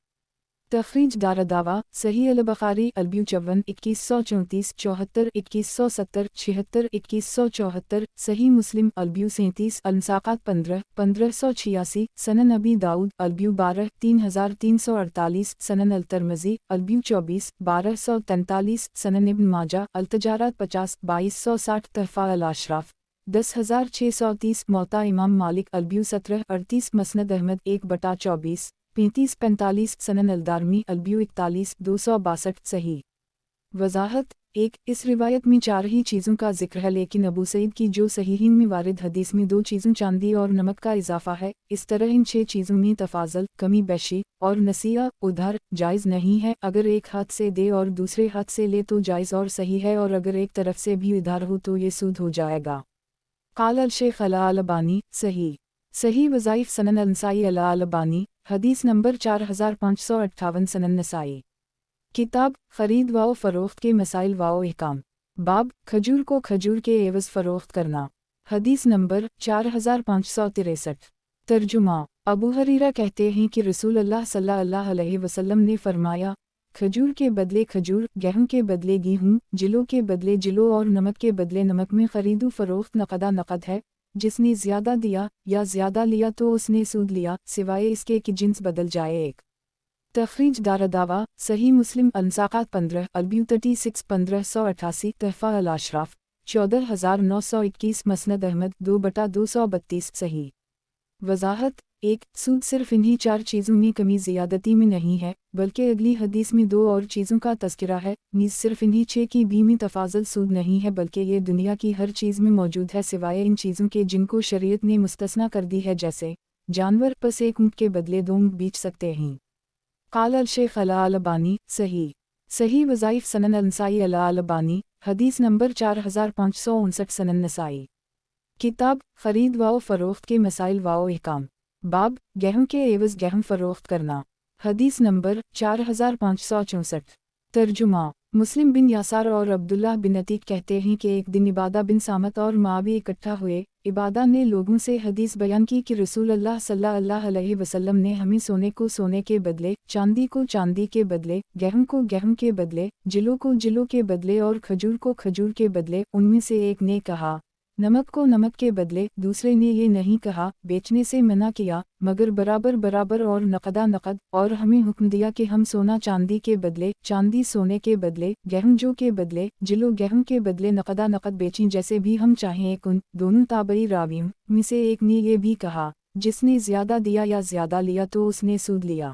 तखरीज दारदावा सही अल-बुखारी अलबियु 54 2134 74 2170 76 2174 सही मुस्लिम अलबियु 37 अल-साक़ात 15 1586 सनन अबी दाऊद अलबियु 12 3348 सनन अल-तिरमिज़ी अलबियु 24 1243 सनन इब्न माजा अल-तजारात 50 2260 तहफ़ा अल-अशराफ 10630 मौता इमाम मालिक अलबियु 17 38 मसनद अहमद 1/24 35-45 सनन अल-दारमी अलबियु 41 262 सही वज़ाहत 1 इस रिवायत में 4 ही चीज़ों का जिक्र है, लेकिन अबू सईद की जो सहीहीन में वारिद हदीस में 2 चीज़ों चांदी और नमक का इजाफा है। इस तरह इन 6 चीज़ों में तफाज़ल कमी बेशी और नसीआ उधार जायज़ नहीं है। अगर एक हाथ से दे और दूसरे हाथ से ले तो जायज़ और सही है, और अगर एक तरफ से भी उधार हो तो ये सूद हो जाएगा। क़ाल अल-शेख अल-अलबानी सही सही वज़ाइफ़ सनन अल-नसाई अल-अलबानी हदीस नंबर 4558 सनन नसाई किताब ख़रीद व फ़रोख्त के मसाइल व अहकाम बाब खजूर को खजूर के एवज़ फ़रोख्त करना हदीस नंबर 4563 तर्जुमा अबू हरीरा कहते हैं कि रसूलुल्लाह सल्लल्लाहु अलैहि वसल्लम ने फरमाया, खजूर के बदले खजूर, गेहूँ के बदले गेहूँ, जिलो के बदले जिलो और नमक के बदले नमक में ख़रीदो फ़रोख्त नक़दा नक़द है। जिसने ज़्यादा दिया या ज़्यादा लिया तो उसने सूद लिया सिवाय इसके कि जिन्स बदल जाए। एक तखरीज दारदावा सही मुस्लिम अल-साक़ात 15 अलबियु 36 1588 तहफ़ा अल-अशराफ 14921 मसनद अहमद 2/232 सही वज़ाहत 1 सूद सिर्फ इन्हीं 4 चीज़ों में कमी ज़ियादती में नहीं है, बल्कि अगली हदीस में 2 और चीज़ों का तज़किरा है। नीज़ सिर्फ इन्हीं 6 की भी में तफाज़ल सूद नहीं है, बल्कि ये दुनिया की हर चीज़ में मौजूद है सिवाय इन चीज़ों के जिनको शरीयत ने मुस्तस्ना कर दी है, जैसे जानवर पस एक ऊँट के बदले 2 ऊँट बेच सकते हैं। क़ाल अल-शेख अल-अलबानी सही सही वज़ाइफ़ सनन अल-नसाई अल-अलबानी हदीस नंबर 4559 सनन नसाई किताब ख़रीद व फ़रोख्त के मसाइल व अहकाम बाब गेहूँ के एवज़ गेहूँ फ़रोख्त करना हदीस नंबर 4564 तर्जुमा मुस्लिम बिन यासार और अब्दुल्लाह बिन अतीक कहते हैं कि एक दिन इबादा बिन सामत और मावी इकट्ठा हुए। इबादा ने लोगों से हदीस बयान की कि रसूलुल्लाह सल्लल्लाहु अलैहि वसल्लम ने हमें सोने को सोने के बदले, चांदी को चांदी के बदले, गेहूँ को गेहूँ के बदले, जिलो को जिलो के बदले और खजूर को खजूर के बदले। उनमें से एक ने कहा नमक को नमक के बदले, दूसरे ने ये नहीं कहा, बेचने से मना किया मगर बराबर बराबर और नक़दा नक़द, और हमें हुक्म दिया कि हम सोना चांदी के बदले, चांदी सोने के बदले, गेहूँ जो के बदले, जिलो गेहूँ के बदले नक़दा नक़द बेचें जैसे भी हम चाहें। एक उन दोनों ताबई रावियों में से एक ने ये भी कहा, जिसने ज़्यादा दिया या ज़्यादा लिया तो उसने सूद लिया।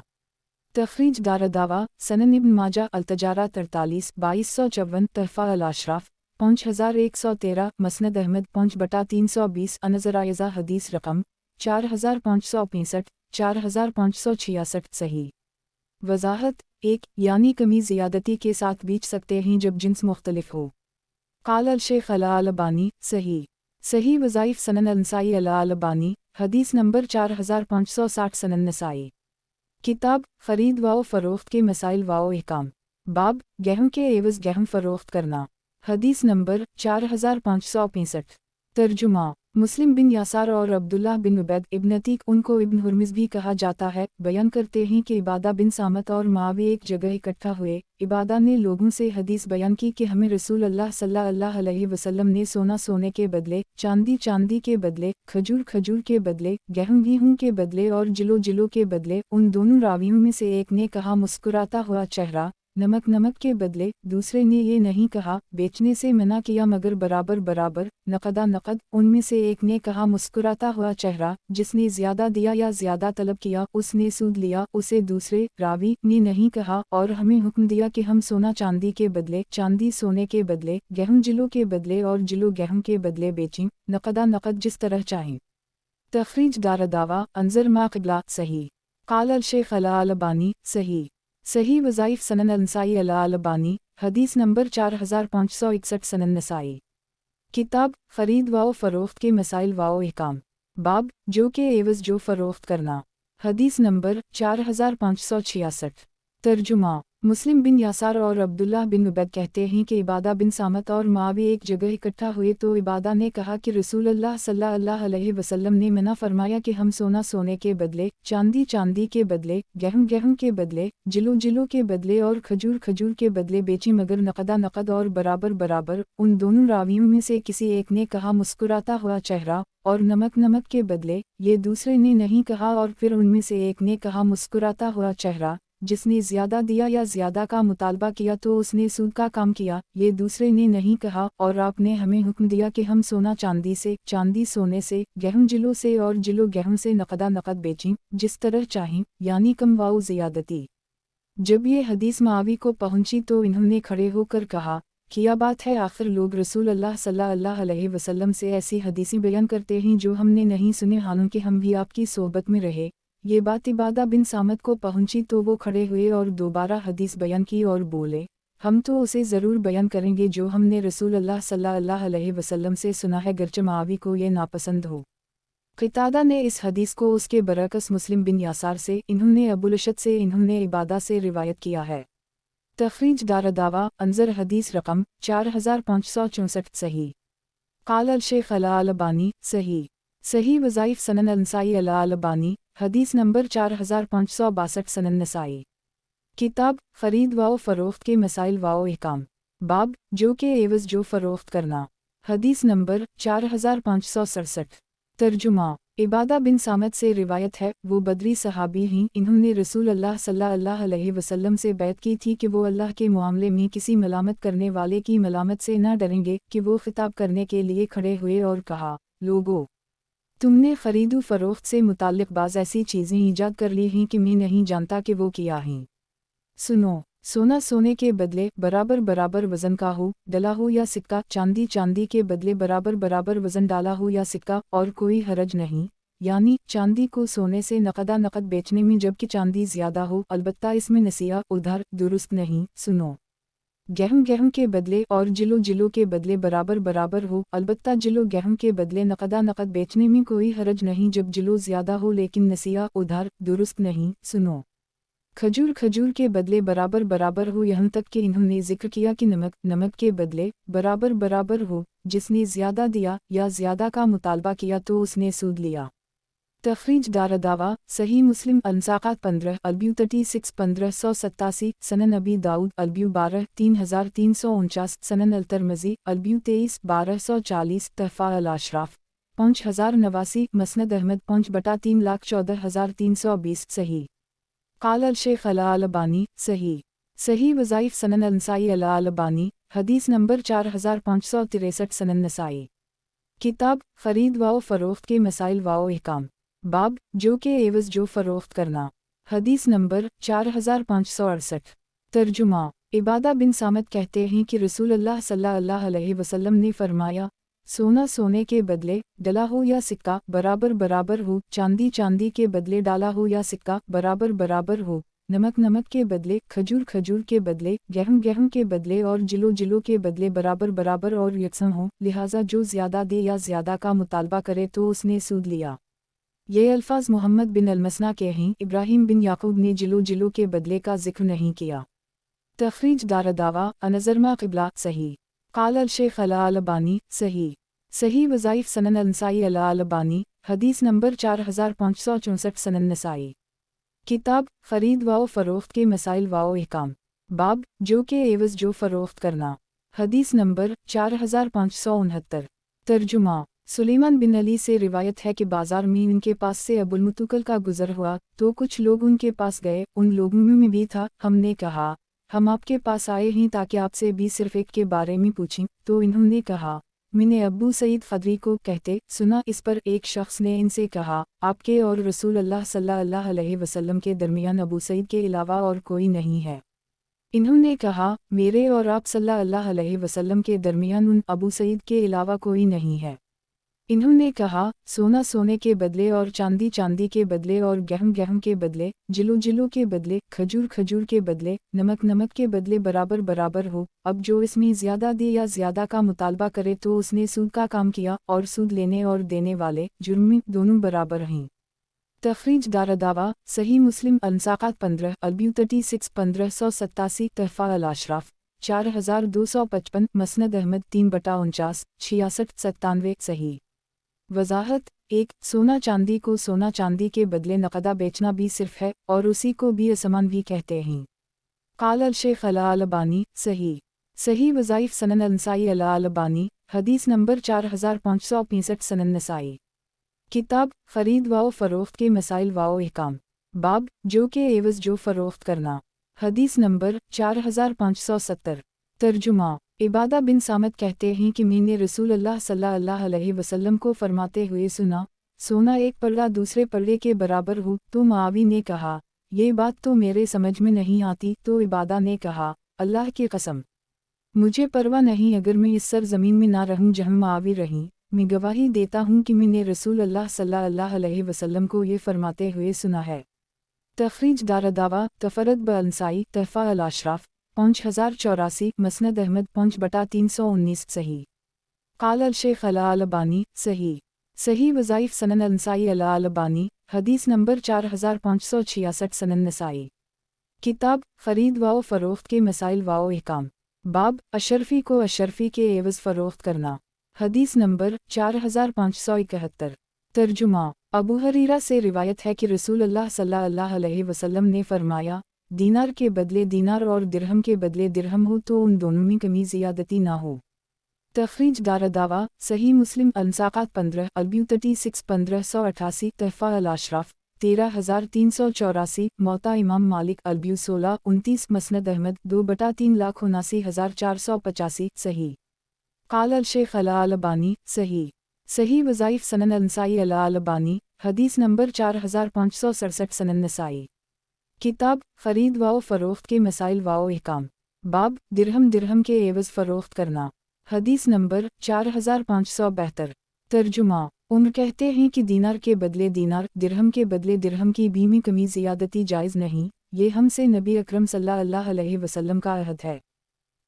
तखरीज दारदावा सनन इब्न माजा अल-तजारात 43 2254 तहफ़ा अल-अशराफ 5113 मसनद अहमद 5/320 अनज़रायज़ा हदीस रकम 4565 4566 सही वज़ाहत 1 यानी कमी ज़ियादती के साथ बेच सकते हैं जब जिन्स मुख्तलिफ हो। क़ाल अल-शेख अल-अलबानी सही सही वज़ाइफ़ सनन अल-नसाई अल-अलबानी हदीस नंबर 4560 सनन नसाई किताब ख़रीद व फ़रोख्त के मसाइल व अहकाम बाब गेहूँ के एवज़ गेहूँ फ़रोख्त करना हदीस नंबर 4565 तर्जुमा मुस्लिम बिन यासार और अब्दुल्लाह बिन उबैद इब्न अतीक, उनको इब्न हुर्मिज़ भी कहा जाता है, बयान करते हैं कि इबादा बिन सामत और मावी एक जगह इकट्ठा हुए। इबादा ने लोगों से हदीस बयान की कि हमें रसूलुल्लाह सल्लल्लाहु अलैहि वसल्लम ने सोना सोने के बदले, चांदी चांदी के बदले, खजूर खजूर के बदले, गेहूँ गेहूँ के बदले और जिलो जिलो के बदले। उन दोनों रावियों में से एक ने कहा मुस्कुराता हुआ चेहरा, नमक नमक के बदले। दूसरे ने ये नहीं कहा, बेचने से मना किया मगर बराबर बराबर, नकदा नकद। उनमें से एक ने कहा मुस्कुराता हुआ चेहरा, जिसने ज्यादा दिया या ज्यादा तलब किया उसने सूद लिया। उसे दूसरे रावी ने नहीं कहा, और हमें हुक्म दिया कि हम सोना चांदी के बदले, चांदी सोने के बदले, गेहूं जिलो के बदले और जिलो गेहूं के बदले बेचें, नकदा नकद जिस तरह चाहें। तखरीज दारदावा अंजर मा क़िबला सही। क़ाल अल शेख अला अलबानी सही। सही वज़ाइफ सनन अनसाई अला अलबानी, हदीस नंबर 4561 सनन नसाई। किताब ख़रीद व फ़रोख्त के मसाइल व अहकाम। बाब जो के एवज़ जो फ़रोख्त करना। हदीस नंबर 4566। तर्जुमा मुस्लिम बिन यासार और अब्दुल्लाह बिन उबैद कहते हैं कि इबादा बिन सामत और मावी एक जगह इकट्ठा हुए तो इबादा ने कहा कि रसूलुल्लाह सल्लल्लाहु अलैहि वसल्लम ने मना फरमाया कि हम सोना सोने के बदले, चांदी चांदी के बदले, गेहूं गेहूं के बदले, जिलो जिलो के बदले और खजूर खजूर के बदले बेचें मगर नकदा नकद और बराबर बराबर। उन दोनों रावियों में से किसी एक ने कहा मुस्कुराता हुआ चेहरा और नमक नमक के बदले, ये दूसरे ने नहीं कहा, और फिर उनमें से एक ने कहा मुस्कुराता हुआ चेहरा, जिसने ज्यादा दिया या ज्यादा का मुतालबा किया तो उसने सूद का काम किया, ये दूसरे ने नहीं कहा। और आपने हमें हुक्म दिया कि हम सोना चांदी से, चांदी सोने से, गेहूं जिलो से और जिलो गेहूं से नकदा नकद बेचें, जिस तरह चाहें, यानी कम वाऊ ज़ियादती। जब ये हदीस मावी को पहुंची तो इन्होंने खड़े होकर कहा, क्या बात है, आखिर लोग रसूल अल्लाह सल्लल्लाहु अलैहि वसल्लम से ऐसी हदीसें बयान करते हैं जो हमने नहीं सुने, हालांकि हम भी आपकी सोहबत में रहे। ये बात इबादा बिन सामत को पहुंची तो वो खड़े हुए और दोबारा हदीस बयान की और बोले, हम तो उसे ज़रूर बयान करेंगे जो हमने रसूल अल्लाह सल्लल्लाहु अलैहि वसल्लम से सुना है, गर्चे मावी को ये नापसंद हो। क़तादा ने इस हदीस को उसके बरअक्स मुस्लिम बिन यासार से, इन्होंने अबुलशद से, इन्होंने इबादा से रिवायत किया है। तखरीज दारदावा अंजर हदीस रकम 4564 सही। क़ाल अल शेख अला अलबानी सही। सही वज़ाइफ सनन अनसाई अला अलबानी, हदीस नंबर 4562 सनन नसाई। किताब ख़रीद व फ़रोख्त के मसाइल व अहकाम। बाब जो के एवज़ जो फ़रोख्त करना। हदीस नंबर 4567। तर्जुमा इबादा बिन सामत से रिवायत है, वो बदरी सहाबी हैं, इन्होंने रसूल अल्लाह सल्लल्लाहु अलैहि वसल्लम से बैत की थी कि वो अल्लाह के मामले में किसी मलामत करने वाले की मलामत से न डरेंगे, कि वो खिताब करने के लिए खड़े हुए और कहा, लोगो तुमने ख़रीदो फ़रोख्त से मुताल्लिक़ बाज़ ऐसी चीज़ें ईजाद कर ली हैं कि मैं नहीं जानता कि वो क्या हैं। सुनो, सोना सोने के बदले बराबर बराबर वज़न का हो, डला हो या सिक्का, चांदी चांदी के बदले बराबर बराबर वज़न डाला हो या सिक्का, और कोई हरज नहीं, यानी चांदी को सोने से नकदा नकद बेचने में जबकि चांदी ज़्यादा हो, अलबत्ता इसमें नसीया उधार दुरुस्त नहीं। सुनो, गेहूं गेहूं के बदले और जिलो जिलो के बदले बराबर बराबर हो, अलबत्ता जिलो गेहूं के बदले नकदा नकद बेचने में कोई हरज नहीं जब जिलो ज़्यादा हो लेकिन नसीया उधार दुरुस्त नहीं। सुनो, खजूर खजूर के बदले बराबर बराबर हो, यहाँ तक कि इन्होंने जिक्र किया कि नमक नमक के बदले बराबर बराबर हो, जिसने ज़्यादा दिया या ज़्यादा का मुतालबा किया तो उसने सूद लिया। तखरीज दारदावा सही मुस्लिम अनसाक़ात 15 अल्ब्यू 36 1587 सनन अबी दाऊद अल्ब्यू 12 3349 सनन अलतरमज़ी अल्ब्यू 23 1240 तहफ़ा अल अशराफ 5089 मसनद अहमद 5/3,14,320 सही। क़ाल अल शेख अला अलबानी सही। सही वज़ाइफ सनन अनसाई अला अलबानी, हदीस नंबर 4563 सनन नसाई। किताब ख़रीद व फ़रोख्त के मसाइल व अहकाम। बाब जो के एवज़ जो फ़रोख्त करना। हदीस नंबर 4568। तर्जुमा इबादा बिन सामत कहते हैं कि रसूलुल्लाह सल्लल्लाहु अलैहि वसल्लम ने फरमाया, सोना सोने के बदले डला हो या सिक्का बराबर बराबर हो, चांदी चांदी के बदले डाला हो या सिक्का बराबर बराबर हो, नमक नमक के बदले, खजूर खजूर के बदले, गेहूं गेहूं के बदले और जिलो जिलो के बदले बराबर बराबर और यकसन हो, लिहाजा जो ज़्यादा दे या ज़्यादा का मुतालबा करे तो उसने सूद लिया। ये अल्फाज मोहम्मद बिन अलमसना के हैं, इब्राहिम बिन याकूब ने जिलो जिलो के बदले का जिक्र नहीं किया। तखरीज दारदावा अनज़र मा क़िबला सही। क़ाल अल शेख अला अलबानी सही। सही वज़ाइफ सनन अनसाई अला अलबानी, हदीस नंबर 4564 सनन नसाई। किताब ख़रीद व फ़रोख्त के मसाइल व अहकाम। बाब जो के एवज़ जो फ़रोख्त करना। हदीस नंबर 4569। तर्जुमा सुलेमान बिन अली से रिवायत है कि बाज़ार में उनके पास से अबुल मुतुकल का गुज़र हुआ तो कुछ लोग उनके पास गए, उन लोगों में भी था। हमने कहा, ہم آپ کے پاس آئے ہیں تاکہ آپ سے بھی صرف ایک کے بارے میں پوچھیں، تو انہوں نے کہا، میں نے ابو سعید خدری کو کہتے سنا۔ اس پر ایک شخص نے ان سے کہا، آپ کے اور رسول اللہ صلی اللہ علیہ وسلم کے درمیان ابو سعید کے علاوہ اور کوئی نہیں ہے؟ انہوں نے کہا، میرے اور آپ صلی اللہ علیہ وسلم کے درمیان ان ابو سعید کے علاوہ کوئی نہیں ہے۔ انہوں نے کہا، سونا سونے کے بدلے اور چاندی چاندی کے بدلے اور گہم گہم کے بدلے، جلو جلو کے بدلے، کھجور کھجور کے بدلے، نمک نمک کے بدلے برابر برابر ہو۔ اب جو اس میں زیادہ دے یا زیادہ کا مطالبہ کرے تو اس نے سود کا کام کیا، اور سود لینے اور دینے والے جرم میں دونوں برابر ہیں۔ تخریج دارالدعوہ صحیح مسلم انساقات 15 البیو 36 1587 تحفہ الاشراف 4255 مسند احمد 3/49 66 97 صحیح وضاحت 1 سونا چاندی کو سونا چاندی کے بدلے نقدہ بیچنا بھی صرف ہے، اور اسی کو بھی اسمان بھی کہتے ہیں۔ قال الشیخ الالبانی صحیح وظائف سنن النسائی الالبانی حدیث نمبر 4565 سنن نسائی کتاب خرید و فروخت کے مسائل و احکام باب جو کے عوض جو فروخت کرنا حدیث نمبر 4570 ترجمہ عبادہ بن صامت کہتے ہیں کہ میں نے رسول اللہ صلی اللہ علیہ وسلم کو فرماتے ہوئے سنا، سونا ایک پلڑا دوسرے پلڑے کے برابر ہو، تو معاوی نے کہا، یہ بات تو میرے سمجھ میں نہیں آتی، تو عبادہ نے کہا، اللہ کی قسم مجھے پرواہ نہیں اگر میں اس سرزمین میں نہ رہوں جہاں معاوی رہیں، میں گواہی دیتا ہوں کہ میں نے رسول اللہ صلی اللہ علیہ وسلم کو یہ فرماتے ہوئے سنا ہے۔ تخریج دارالدعوہ تفرد بانسائی تحفہ الاشراف 5084 مسند احمد 5/319 صحیح قال الشیخ الالبانی صحیح وظائف سنن النسائی الالبانی حدیث نمبر 4566 سنن نسائی کتاب خرید و فروخت کے مسائل و احکام باب اشرفی کو اشرفی کے عوض فروخت کرنا حدیث نمبر 4571 ترجمہ ابو ہریرہ سے روایت ہے کہ رسول اللہ صلی اللہ علیہ وسلم نے فرمایا، دینار کے بدلے دینار اور درہم کے بدلے درہم ہو تو ان دونوں میں کمی زیادتی نہ ہو۔ تخریج دارالدعوہ صحیح مسلم انساقات 15 البیو 36 1588 تحفہ الاشراف 13384 موطا امام مالک البیو 16 29 مسند احمد 2/379,485 صحیح قال الشیخ الالبانی صحیح وظائف سنن النسائی الالبانی حدیث نمبر 4567 سنن نسائی کتاب خرید و فروخت کے مسائل و احکام باب درہم کے عوض فروخت کرنا حدیث نمبر 4572 ترجمہ عمر کہتے ہیں کہ دینار کے بدلے دینار، درہم کے بدلے درہم کی بھی میں کمی زیادتی جائز نہیں، یہ ہم سے نبی اکرم صلی اللہ علیہ وسلم کا عہد ہے۔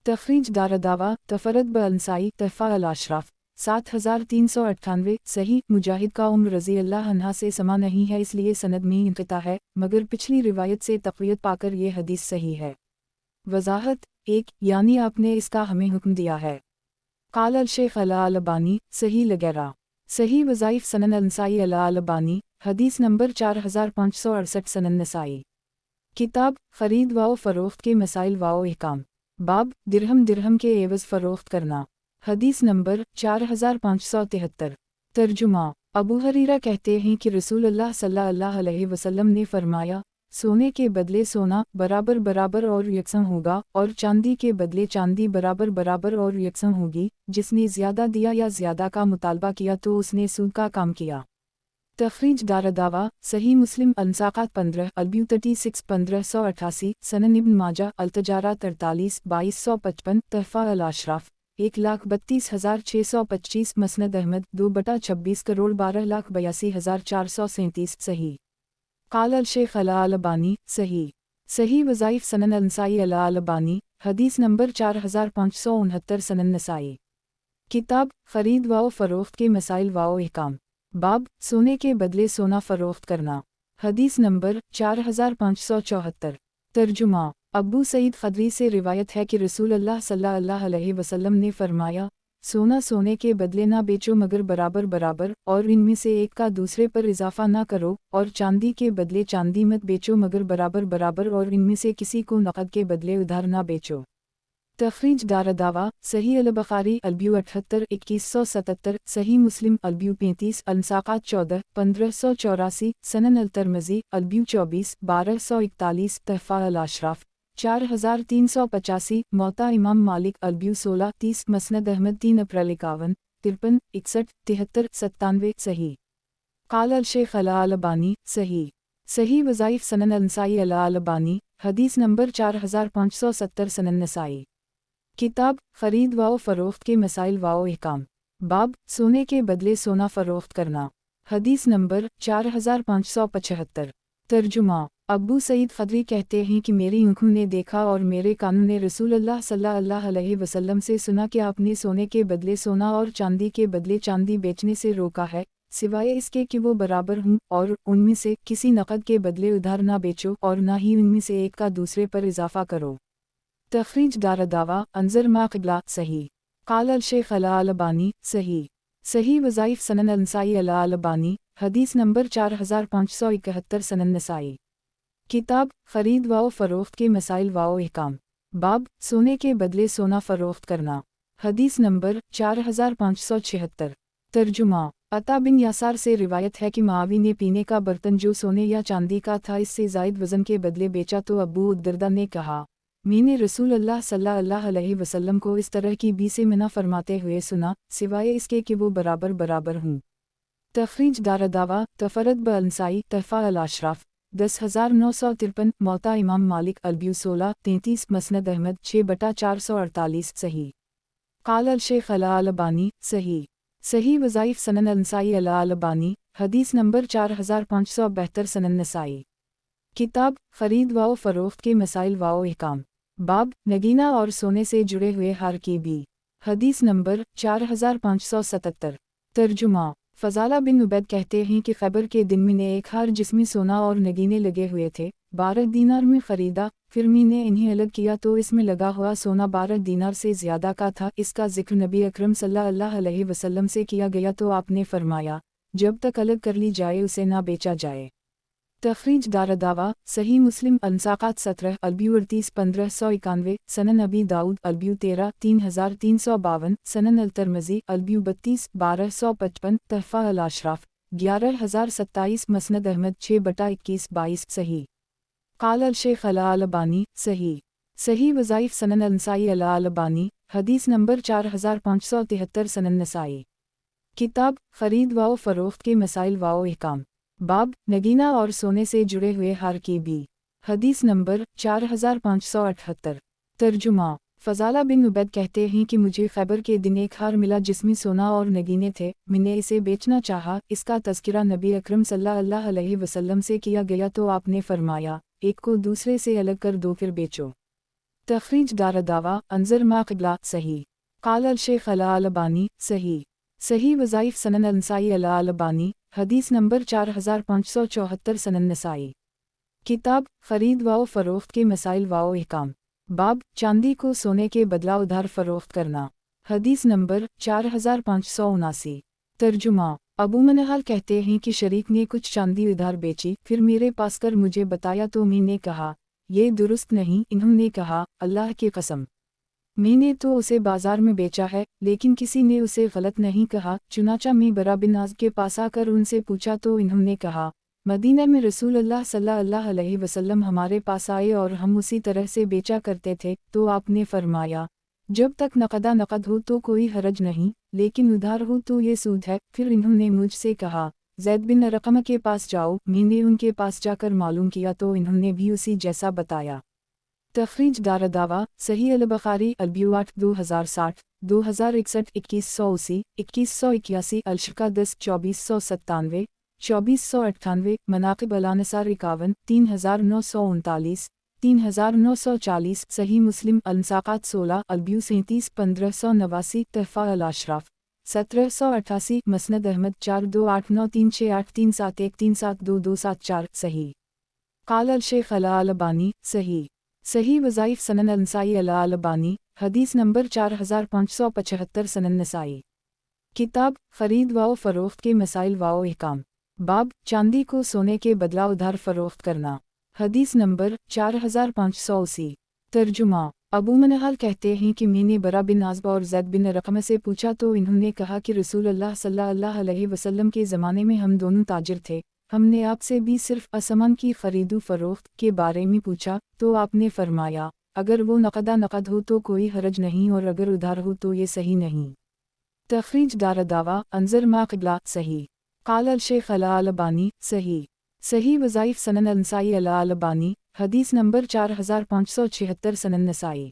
تخریج دارالدعوہ تفرد بانسائی تحفہ الاشراف 7398 صحیح مجاہد کا عمر رضی اللہ عنہ سے سما نہیں ہے، اس لیے سند میں انقطاع ہے، مگر پچھلی روایت سے تقویت پا کر یہ حدیث صحیح ہے۔ وضاحت 1 یعنی آپ نے اس کا ہمیں حکم دیا ہے۔ قال الشیخ الالبانی صحیح وظائف سنن النسائی الالبانی حدیث نمبر 4568 سنن نسائی کتاب خرید و فروخت کے مسائل و احکام باب درہم کے عوض فروخت کرنا حدیث نمبر 4573 ترجمہ ابو ہریرہ کہتے ہیں کہ رسول اللہ صلی اللہ علیہ وسلم نے فرمایا، سونے کے بدلے سونا برابر برابر اور یکساں ہوگا، اور چاندی کے بدلے چاندی برابر برابر اور یکساں ہوگی، جس نے زیادہ دیا یا زیادہ کا مطالبہ کیا تو اس نے سود کا کام کیا۔ تخریج دارالدعوہ صحیح مسلم انساقات 15 البیو 36 1588 سنن ابن ماجہ التجارہ 43 2255 تحفہ الاشراف 1,32,625 مسند احمد 2/26 کروڑ 12,82,437 صحیح قال الشیخ الالبانی صحیح وظائف سنن النسائی الالبانی حدیث نمبر 4569 سنن نسائی کتاب خرید و فروخت کے مسائل و احکام باب سونے کے بدلے سونا فروخت کرنا حدیث نمبر 4574 ترجمہ ابو سعید خدری سے روایت ہے کہ رسول اللہ صلی اللہ علیہ وسلم نے فرمایا، سونا سونے کے بدلے نہ بیچو مگر برابر برابر، اور ان میں سے ایک کا دوسرے پر اضافہ نہ کرو، اور چاندی کے بدلے چاندی مت بیچو مگر برابر برابر، اور ان میں سے کسی کو نقد کے بدلے ادھار نہ بیچو۔ تخریج دارالدعوہ صحیح البخاری البیو 78 2177 صحیح مسلم البیو 35 انساقات 14 1584 سنن الترمذی البیو 24 1241 تحفہ الاشراف 4385, मोता इमाम मालिक अलब्यू 1630, मसनद अहमद 3 अप्रैल 51, 53, 61, 73, 97 सही। काल अल शेख अला अल अलबानी सही। सही वज़ाइफ सनन अल नसाई अला अल अलबानी, हदीस नंबर 4570 सनन नसाई। किताब खरीद व फ़रोख्त के मसाइल व अहकाम। बाब सोने के बदले सोना फ़रोख्त करना। हदीस नंबर 4575। तर्जुमा अब्बू सईद ख़दरी कहते हैं कि मेरी आँखों ने देखा और मेरे कानों ने रसूलुल्लाह सल्लल्लाहु अलैहि वसल्लम से सुना कि आपने सोने के बदले सोना और चांदी के बदले चांदी बेचने से रोका है, सिवाय इसके कि वो बराबर हों, और उनमें से किसी नकद के बदले उधार ना बेचो और ना ही उनमें से एक का दूसरे पर इजाफ़ा करो। तखरीज दारदावा अंजर मा क़िबला सही। काल अल शेख अला अल अलबानी सही। सही वज़ाइफ सनन अल नसाई अला अल अलबानी, हदीस नंबर 4571 सनन नसाई। किताब खरीद व फ़रोख्त के मसाइल व अहकाम। बाब सोने के बदले सोना फ़रोख्त करना। हदीस नंबर 4576। तर्जुमा अता बिन यासार से रिवायत है कि मुआवी ने पीने का बर्तन जो सोने या चांदी का था इससे ज़ायद वज़न के बदले बेचा तो अबू उद्दरदा ने कहा, मैंने रसूलुल्लाह सल्लल्लाहु अलैहि वसल्लम को इस तरह की बी से मना फरमाते हुए सुना, सिवाय इसके कि वो बराबर बराबर हूँ। तखरीज दारदावा तफरद ब अलनसाई तहफ़ा अल अशराफ 10953, मोता इमाम मालिक अलब्यू 1633, मसनद अहमद 6/448 सही। काल अल शेख अला अल अलबानी सही। सही वज़ाइफ सनन अल नसाई अला अल अलबानी, हदीस नंबर 4572 सनन नसाई। किताब खरीद व फ़रोख्त के मसाइल व अहकाम। बाब नगीना और सोने से जुड़े हुए हार की भी। हदीस नंबर 4577। तर्जुमा फ़ज़ाला बिन उबैद कहते हैं कि खैबर के दिन मैंने एक हार जिसमें सोना और नगीने लगे हुए थे 12 दीनार में ख़रीदा, फिर मैंने इन्हें अलग किया तो इसमें लगा हुआ सोना 12 दीनार से ज़्यादा का था। इसका जिक्र नबी अकरम सल्लल्लाहु अलैहि वसल्लम से किया गया तो आपने फरमाया, जब तक अलग कर ली जाए उसे ना बेचा जाए। तखरीज दारदावा सही मुस्लिम अनसाक़ात 17 अलब्यू 38 1591 सनन अबी दाऊद अलब्यू 13 3352 सनन अल तिरमिज़ी अलब्यू 32 1255 तहफ़ा अल अशराफ 11027 मसनद अहमद 6/21 सही। काल अल शेख अला अल अलबानी सही। सही वज़ाइफ सनन अल नसाई अला अल अलबानी, हदीस नंबर 4573 सनन नसाई। किताब खरीद व फ़रोख्त के मसाइल व अहकाम। बाब नगीना और सोने से जुड़े हुए हार की भी। हदीस नंबर 4578। तर्जुमा फ़ज़ाला बिन उबैद कहते हैं कि मुझे खैबर के दिन एक हार मिला जिसमें सोना और नगीने थे, मैंने इसे बेचना चाहा, इसका तज़किरा नबी अकरम सल्लल्लाहु अलैहि वसल्लम से किया गया तो आपने फरमाया, एक को दूसरे से अलग कर दो फिर बेचो। तखरीज दारदावा अंजर मा क़िबला सही। काल अल शेख अला अल अलबानी सही। सही वज़ाइफ सनन अल नसाई अला अल अलबानी, हदीस नंबर 4574 सनन नसाई। किताब खरीद व फ़रोख्त के मसाइल व अहकाम। बाब चांदी को सोने के बदला उधार फ़रोख्त करना। हदीस नंबर 4579। तर्जुमा अबू मनहाल कहते हैं कि शरीक ने कुछ चांदी उधार बेची, फिर मेरे पास कर मुझे बताया तो मैंने कहा, ये दुरुस्त नहीं। इन्होंने कहा, अल्लाह की कसम, मैंने तो उसे बाजार में बेचा है, लेकिन किसी ने उसे गलत नहीं कहा। चुनाचा मैं बरा बिन आज़िब के पास आकर उनसे पूछा तो इन्होंने कहा, मदीना में रसूलुल्लाह सल्लल्लाहु अलैहि वसल्लम हमारे पास आए और हम उसी तरह से बेचा करते थे, तो आपने फरमाया, जब तक नकदा नकद हो तो कोई हरज नहीं, लेकिन उधार हो तो ये सूद है। फिर इन्होंने मुझसे कहा, ज़ैद बिन अरक़म के पास जाओ। मैंने उनके पास जाकर मालूम किया तो इन्होंने भी उसी जैसा बताया। तखरीज दारदावा सही अल बुखारी अलब्यू 8 2060 2061 2180 2181 अलशका 10 2497 2498 मनाक़िब अल-अनसार 51 3939 3940 सही मुस्लिम अनसाक़ात 16 अलब्यू 37 1589 तहफ़ा अल अशराफ 1788 मसनद अहमद 4289368371372274 सही। काल अल शेख अला अल अलबानी सही। सही वज़ाइफ सनन अल नसाई अला अल अलबानी, हदीस नंबर 4575 सनन नसाई। किताब खरीद व फ़रोख्त के मसाइल व अहकाम। बाब चांदी को सोने के बदला उधार फ़रोख्त करना। हदीस नंबर 4580। तर्जुमा अबू मनहाल कहते हैं कि मैंने बरा बिन आज़िब और ज़ैद बिन अरक़म से पूछा तो इन्होंने कहा कि रसूलुल्लाह सल्लल्लाहु अलैहि वसल्लम के ज़माने में हम दोनों ताजिर थे, ہم نے آپ سے بھی صرف اسمان کی خرید و فروخت کے بارے میں پوچھا تو آپ نے فرمایا اگر وہ نقد ہو تو کوئی حرج نہیں اور اگر ادھار ہو تو یہ صحیح نہیں۔ تخریج دار دعویٰ انظر ما قبلہ صحیح۔ قال الشیخ الالبانی صحیح وظائف سنن النسائی الالبانی حدیث نمبر 4576 سنن نسائی۔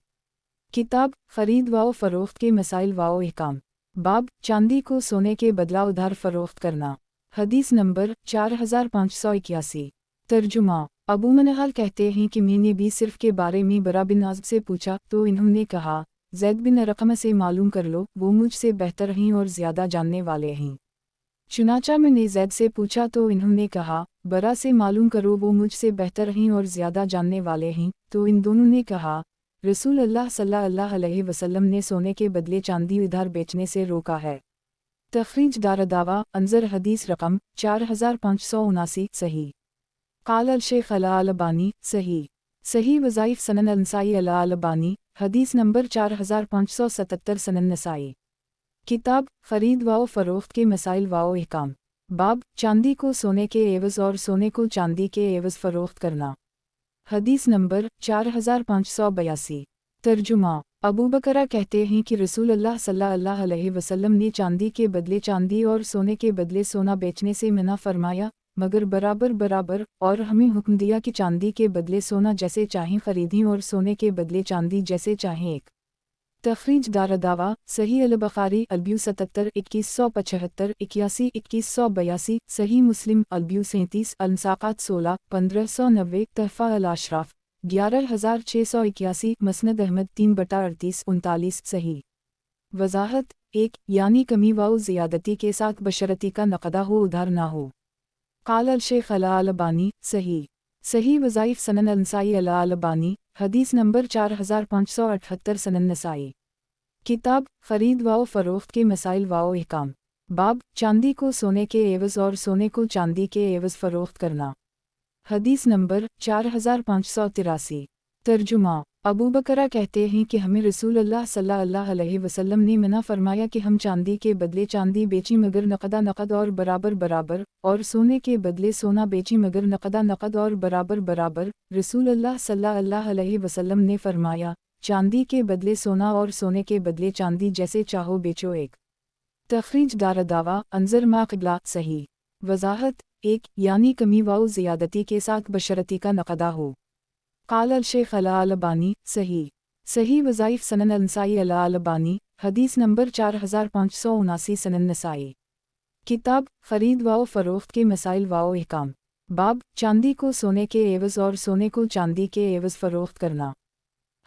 کتاب خرید و فروخت کے مسائل و احکام، باب چاندی کو سونے کے بدلہ ادھار فروخت کرنا، حدیث نمبر 4581۔ ترجمہ ابو منہل کہتے ہیں کہ میں نے بھی صرف کے بارے میں برا بن عازب سے پوچھا تو انہوں نے کہا زید بن ارقم سے معلوم کر لو، وہ مجھ سے بہتر ہیں اور زیادہ جاننے والے ہیں۔ چنانچہ میں نے زید سے پوچھا تو انہوں نے کہا برا سے معلوم کرو، وہ مجھ سے بہتر ہیں اور زیادہ جاننے والے ہیں، تو ان دونوں نے کہا رسول اللہ صلی اللہ علیہ وسلم نے سونے کے بدلے چاندی ادھار بیچنے سے روکا ہے۔ تخریج دار دعویٰ انظر حدیث رقم 4579 صحیح۔ قال الشیخ الالبانی صحیح وظائف سنن النسائی الالبانی حدیث نمبر 4577 سنن نسائی۔ کتاب خرید و فروخت کے مسائل و احکام، باب چاندی کو سونے کے عوض اور سونے کو چاندی کے عوض فروخت کرنا، حدیث نمبر 4582۔ ترجمہ ابو بکرہ کہتے ہیں کہ رسول اللہ صلی اللہ علیہ وسلم نے چاندی کے بدلے چاندی اور سونے کے بدلے سونا بیچنے سے منع فرمایا، مگر برابر اور ہمیں حکم دیا کہ چاندی کے بدلے سونا جیسے چاہیں خریدیں اور سونے کے بدلے چاندی جیسے چاہیں ایک۔ تخریج دار دعویٰ صحیح البخاری البیو 77 2175 81 2182 صحیح مسلم البیو 37 المساقات 16 1590 تحفہ الاشراف 11681 مسند احمد 3/38 39 صحیح۔ وضاحت 1 یعنی کمی و زیادتی کے ساتھ بشرتی کا نقدہ ہو ادھار نہ ہو۔ قال الشیخ الالبانی صحیح وظائف سنن النسائی الالبانی حدیث نمبر 4578 سنن نسائی۔ کتاب خرید و فروخت کے مسائل و احکام، باب چاندی کو سونے کے عوض اور سونے کو چاندی کے عوض فروخت کرنا، حدیث نمبر 4583۔ ترجمہ ابو بکرہ کہتے ہیں کہ ہمیں رسول اللہ صلی اللہ علیہ وسلم نے منع فرمایا کہ ہم چاندی کے بدلے چاندی بیچیں مگر نقد اور برابر اور سونے کے بدلے سونا بیچیں مگر نقد اور برابر۔ رسول اللہ صلی اللہ علیہ وسلم نے فرمایا چاندی کے بدلے سونا اور سونے کے بدلے چاندی جیسے چاہو بیچو ایک۔ تخریج دار دعویٰ انظر ما قبلہ صحیح۔ وضاحت 1 یعنی کمی و زیادتی کے ساتھ بشرتی کا نقدہ ہو۔ قال الشیخ الالبانی صحیح وظائف سنن النسائی الالبانی حدیث نمبر 4579 سنن نسائی۔ کتاب خرید و فروخت کے مسائل و احکام، باب چاندی کو سونے کے عوض اور سونے کو چاندی کے عوض فروخت کرنا،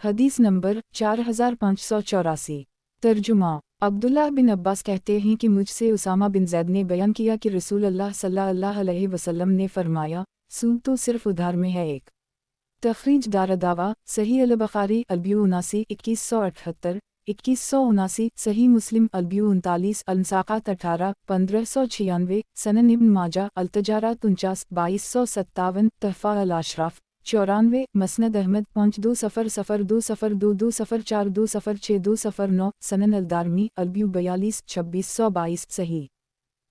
حدیث نمبر 4584۔ ترجمہ عبداللہ بن عباس کہتے ہیں کہ مجھ سے اسامہ بن زید نے بیان کیا کہ رسول اللہ صلی اللہ علیہ وسلم نے فرمایا سود تو صرف ادھار میں ہے ایک۔ تخریج دار دعویٰ صحیح البخاری البیو 79 2178 2179 صحیح مسلم البیو 39 المساقات 18 1596 سنن ابن ماجہ التجارات 49 2257 تحفہ الاشراف 94 مسند احمد 5200 202 204 206 سنن الدارمی البیو 42 2622 صحیح۔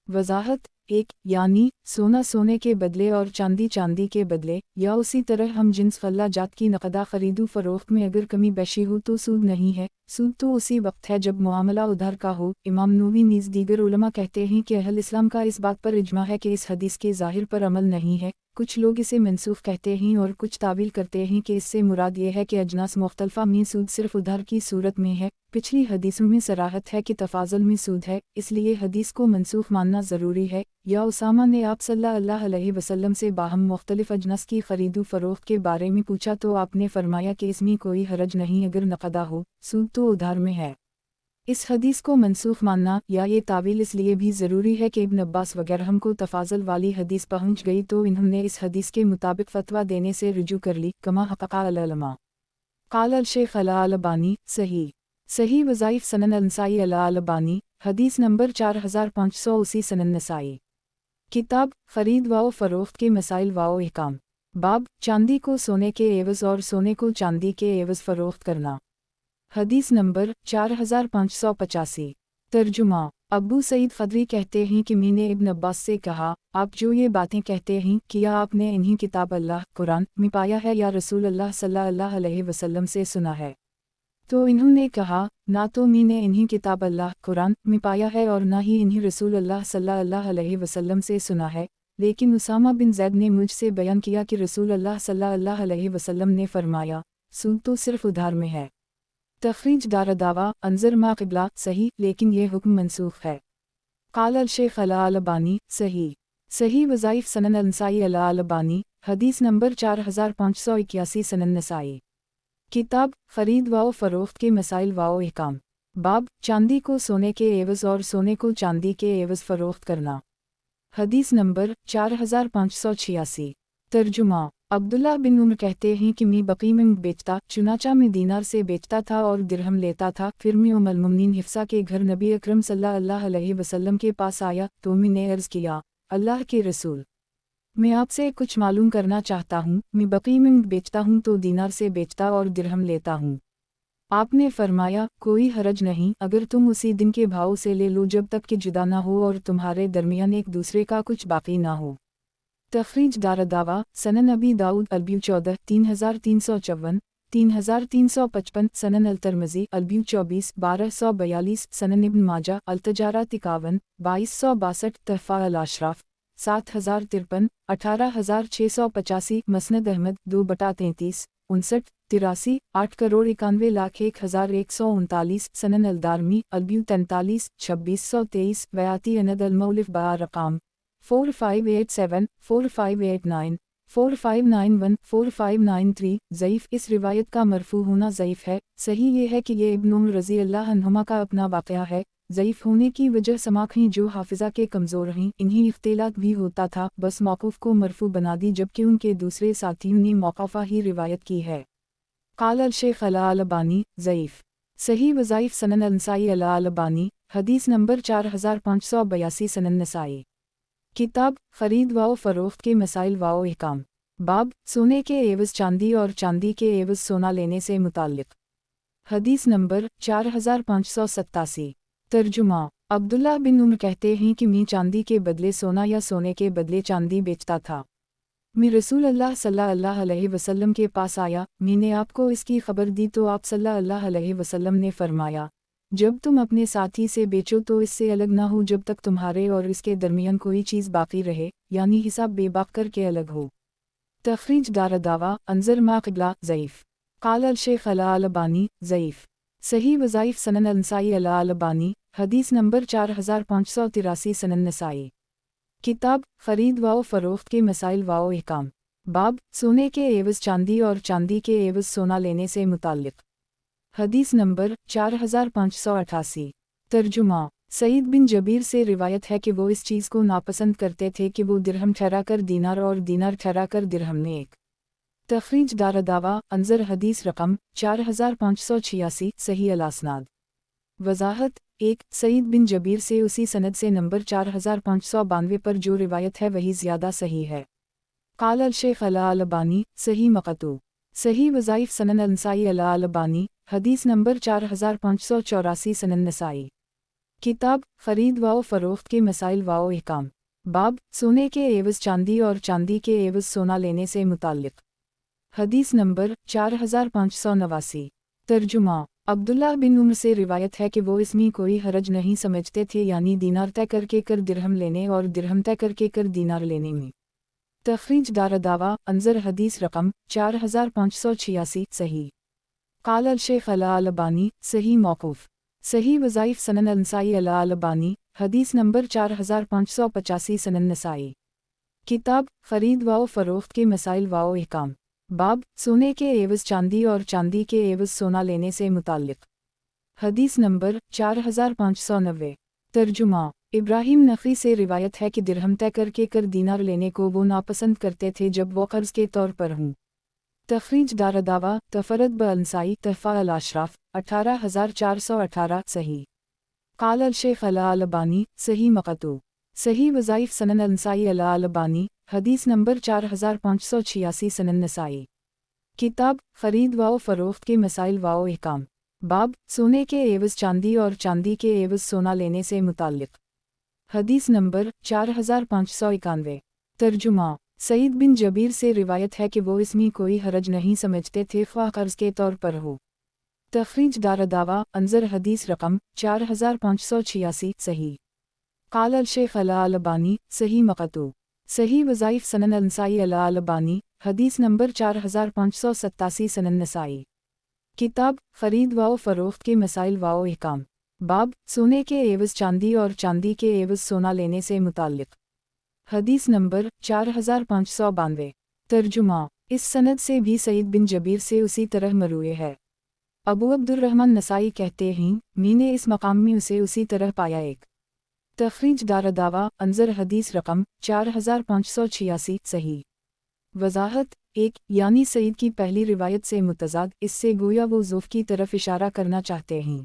وضاحت 1 یعنی سونا سونے کے بدلے اور چاندی چاندی کے بدلے، یا اسی طرح ہم جنس غلہ جات کی نقدہ خرید و فروخت میں اگر کمی بیشی ہو تو سود نہیں ہے، سود تو اسی وقت ہے جب معاملہ ادھار کا ہو۔ امام نووی نیز دیگر علماء کہتے ہیں کہ اہل اسلام کا اس بات پر اجماع ہے کہ اس حدیث کے ظاہر پر عمل نہیں ہے، کچھ لوگ اسے منسوخ کہتے ہیں اور کچھ تعویل کرتے ہیں کہ اس سے مراد یہ ہے کہ اجناس مختلفہ میں سود صرف ادھار کی صورت میں ہے۔ پچھلی حدیثوں میں صراحت ہے کہ تفاضل میں سود ہے، اس لیے حدیث کو منسوخ ماننا ضروری ہے۔ یا اسامہ نے آپ صلی اللہ علیہ وسلم سے باہم مختلف اجناس کی خرید و فروخت کے بارے میں پوچھا تو آپ نے فرمایا کہ اس میں کوئی حرج نہیں اگر نقدہ ہو، سود تو ادھار میں ہے۔ اس حدیث کو منسوخ ماننا یا یہ تعویل اس لیے بھی ضروری ہے کہ ابن عباس وغیرہ کو تفاضل والی حدیث پہنچ گئی تو انہوں نے اس حدیث کے مطابق فتویٰ دینے سے رجوع کر لی، کما حقق العلماء۔ قال الشیخ الالبانی صحیح وظائف سنن النسائی الالبانی حدیث نمبر 4580 سنن نسائی۔ کتاب خرید و فروخت کے مسائل و احکام، باب چاندی کو سونے کے عوض اور سونے کو چاندی کے عوض فروخت کرنا، حدیث نمبر 4585۔ ترجمہ ابو سعید خدری کہتے ہیں کہ میں نے ابن عباس سے کہا، آپ جو یہ باتیں کہتے ہیں کیا آپ نے انہیں کتاب اللہ قرآن میں پایا ہے یا رسول اللہ صلی اللہ علیہ وسلم سے سنا ہے؟ تو انہوں نے کہا، نہ تو میں نے انہیں کتاب اللہ قرآن میں پایا ہے اور نہ ہی انہیں رسول اللہ صلی اللہ علیہ وسلم سے سنا ہے، لیکن اسامہ بن زید نے مجھ سے بیان کیا کہ رسول اللہ صلی اللہ علیہ وسلم نے فرمایا، سود تو صرف ادھار میں ہے۔ تخریج دارالدعویٰ انظر ما قبلہ صحیح، لیکن یہ حکم منسوخ ہے۔ قال الشیخ الالبانی صحیح وظائف سنن النسائی الالبانی، حدیث نمبر 4581 سنن نسائی۔ کتاب خرید و فروخت کے مسائل و احکام، باب چاندی کو سونے کے عوض اور سونے کو چاندی کے عوض فروخت کرنا، حدیث نمبر 4586۔ ترجمہ عبداللہ بن عمر کہتے ہیں کہ میں بقی میں بیچتا، چنانچہ میں دینار سے بیچتا تھا اور درہم لیتا تھا، پھر میں ام المؤمنین حفصہ کے گھر نبی اکرم صلی اللہ علیہ وسلم کے پاس آیا تو میں نے عرض کیا، اللہ کے رسول، میں آپ سے کچھ معلوم کرنا چاہتا ہوں، میں بقی میں بیچتا ہوں تو دینار سے بیچتا اور درہم لیتا ہوں۔ آپ نے فرمایا، کوئی حرج نہیں اگر تم اسی دن کے بھاؤ سے لے لو جب تک کہ جدا نہ ہو اور تمہارے درمیان ایک دوسرے کا کچھ باقی نہ ہو۔ تخریج دارالدعویٰ سنن ابی داؤد البیو 14 3354 3355 سنن الترمذی البیو 24 1242 سنن ابن ماجہ التجارہ 51 2262 تحفہ الاشراف 7053 18685 مسند احمد 2/33 59 83 8,91,01,139 سنن الدارمی البیو 43 2623 ویاتی اند المولف بارقام 4587 4589 4591 4593 ضعیف۔ اس روایت کا مرفوع ہونا ضعیف ہے، صحیح یہ ہے کہ یہ ابن عمر رضی اللہ عنہما کا اپنا واقعہ ہے۔ ضعیف ہونے کی وجہ سماعت ہیں جو حافظہ کے کمزور ہیں، انہیں اختلاط بھی ہوتا تھا، بس موقوف کو مرفوع بنا دی جبکہ ان کے دوسرے ساتھیوں نے موقوفہ ہی روایت کی ہے۔ قال الشیخ الالبانی ضعیف صحیح وظائف سنن النسائی الالبانی، حدیث نمبر 4582 سنن نسائی۔ کتاب خرید و فروخت کے مسائل و احکام، باب سونے کے عوض چاندی اور چاندی کے عوض سونا لینے سے متعلق، حدیث نمبر 4587۔ ترجمہ عبداللہ بن عمر کہتے ہیں کہ میں چاندی کے بدلے سونا یا سونے کے بدلے چاندی بیچتا تھا۔ میں رسول اللہ صلی اللہ علیہ وسلم کے پاس آیا، میں نے آپ کو اس کی خبر دی تو آپ صلی اللہ علیہ وسلم نے فرمایا، جب تم اپنے ساتھی سے بیچو تو اس سے الگ نہ ہو جب تک تمہارے اور اس کے درمیان کوئی چیز باقی رہے، یعنی حساب بے باک کر کے الگ ہو۔ تخریج دارالدعویٰ انظر ما قبلہ ضعیف۔ قال الشیخ الالبانی ضعیف صحیح وظائف سنن النسائی الالبانی، حدیث نمبر 4583 سنن نسائی۔ کتاب خرید و فروخت کے مسائل و احکام، باب سونے کے عوض چاندی اور چاندی کے عوض سونا لینے سے متعلق، حدیث نمبر 4588۔ ترجمہ سعید بن جبیر سے روایت ہے کہ وہ اس چیز کو ناپسند کرتے تھے کہ وہ درہم ٹھہرا کر دینار اور دینار ٹھہرا کر درہم میں ایک۔ تخریج دارالدعویٰ انظر حدیث رقم 4586 صحیح الاسناد۔ وضاحت 1 سعید بن جبیر سے اسی سند سے نمبر 4592 پر جو روایت ہے وہی زیادہ صحیح ہے۔ قال الشیخ الالبانی صحیح مقطوع صحیح وظائف سنن النسائی الالبانی، حدیث نمبر 4584 سنن نسائی۔ کتاب خرید و فروخت کے مسائل و احکام، باب سونے کے عوض چاندی اور چاندی کے عوض سونا لینے سے متعلق، حدیث نمبر 4589۔ ترجمہ عبداللہ بن عمر سے روایت ہے کہ وہ اس میں کوئی حرج نہیں سمجھتے تھے، یعنی دینار طے کر کے کر درہم لینے اور درہم طے کر کے کر دینار لینے میں۔ تخریج دارالدعویٰ انظر حدیث رقم 4586 صحیح۔ قال الشیخ الالبانی صحیح موقوف صحیح وظائف سنن النسائی الالبانی، حدیث نمبر 4585 سنن نسائی۔ کتاب خرید و فروخت کے مسائل و احکام، باب سونے کے عوض چاندی اور چاندی کے عوض سونا لینے سے متعلق، حدیث نمبر 4590۔ ترجمہ ابراہیم نخعی سے روایت ہے کہ درہم طے کر کے کر دینار لینے کو وہ ناپسند کرتے تھے جب وہ قرض کے طور پر ہوں۔ تخریج دارالدعویٰ تفرد بالنسائی تحفہ الاشراف 18418 صحیح۔ قال الشیخ الالبانی صحیح مقطوع صحیح وظائف سنن النسائی الالبانی، حدیث نمبر 4586 سنن نسائی۔ کتاب خرید و فروخت کے مسائل و احکام، बाब सोने के एवज चांदी और चांदी के एवज सोना लेने से मुताल्लिक। हदीस नंबर 4591। तर्जुमा। सईद बिन जबीर से रिवायत है कि वो इसमें कोई हरज नहीं समझते थे ख्वाह कर्ज के तौर पर हो। तखरीज दारदावा अंजर हदीस रकम 4586 सही। काल अल शेख अल अलबानी सही मकतू। सही वज़ाइफ सनन अल नसाई अल अलबानी हदीस नंबर 4587 सनन नसाई। किताब खरीद व फ़रोख्त के मसाइल व अहकाम। बाब सोने के एवज चांदी और चांदी के एवज सोना लेने से मुताल्लिक। हदीस नंबर 4592। तर्जुमा। इस सनद से भी सईद बिन जबीर से उसी तरह मरूए है। अबू अब्दुर्रहमान नसाई कहते हैं मैंने इस मकाम में उसे उसी तरह पाया। एक तखरीज दारदावा अंजर हदीस रकम 4586 सही। वजाहत। एक यानी सईद की पहली रिवायत से मुतज़ाद इससे गोया वो ज़ुफ़ की तरफ इशारा करना चाहते हैं।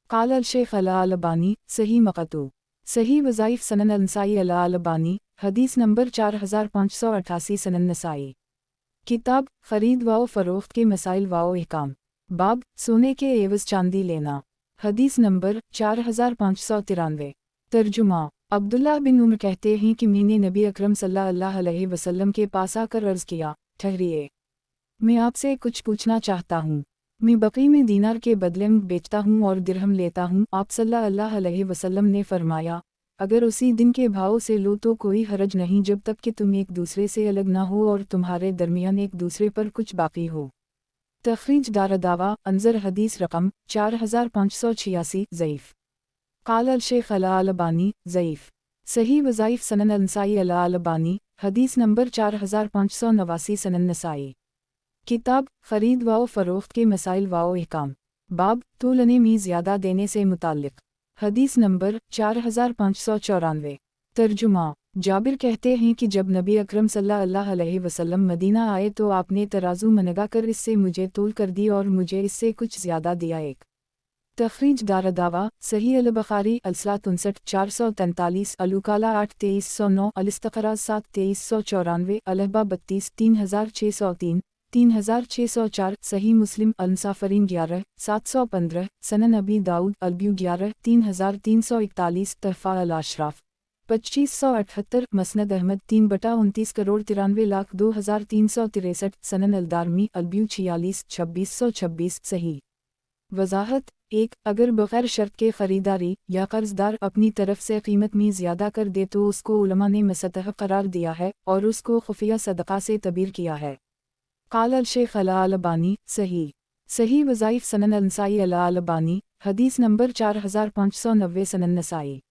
काल अल शेख अल अलबानी सही मकतू। सही वज़ाइफ सनन अल नसाई अल अलबानी हदीस नंबर 4588 सनन नसाई। किताब खरीद व फ़रोख्त के मसाइल व अहकाम। बाब सोने के एवज चांदी लेना हदीस नंबर 4593। तर्जुमा। अब्दुल्लाह बिन उमर कहते हैं कि मैंने नबी अकरम सल्लल्लाहु अलैहि वसल्लम के पास आकर अर्ज़ किया, ठहरिए, मैं आपसे कुछ पूछना चाहता हूँ। मैं बकरी में दीनार के बदले में बेचता हूँ और दिरहम लेता हूँ। आप सल्लल्लाहु अलैहि वसल्लम ने फरमाया, अगर उसी दिन के भाव से लो तो कोई हरज नहीं जब तक कि तुम एक दूसरे से अलग ना हो और तुम्हारे दरमियान एक दूसरे पर कुछ बाकी हो। तखरीज दारदावा अंजर हदीस रकम 4586 ज़ईफ़। काल अल शेख अल अलबानी ज़ईफ़। सही वज़ाइफ सनन अल नसाई अल अलबानी हदीस नंबर 4589 सनन नसाई। किताब खरीद व फ़रोख्त के मसाइल व अहकाम। बाब तोलने में ज़्यादा देने से मुताल्लिक। हदीस नंबर 4594। तर्जुमा। जाबिर कहते हैं कि जब नबी अकरम सल्लल्लाहु अलैहि वसल्लम मदीना आए तो आपने तराजू मनगा कर इससे मुझे तोल कर दी और मुझे इससे कुछ ज़्यादा दिया। एक तखरीज दारदावा सही अल बुखारी अलसला 63 443 अलुकाला 8 2309 अलिस्तखराज 7 2394 अलहबा 32 3603 3604 सही मुस्लिम अलमुसाफरीन 11 715 सनन अबी दाऊद अलब्यू 11 3341 तहफ़ा अल अशराफ 2578 मसनद अहमद 3/29 करोड़ 93,02,363 सनन अलदारमी अलब्यू 46 2626 सही। वजाहत। एक अगर बग़ैर शर्त के ख़रीदारी या कर्ज़दार अपनी तरफ से कीमत में ज़्यादा कर दे तो उसको उलमा ने मसतह करार दिया है और उसको खुफिया सदक़ा से तबीर किया है। काल अल शेख अल अलबानी सही। सही वज़ाइफ सनन अल नसाई अल अलबानी हदीस नंबर 4590 सनन नसाई।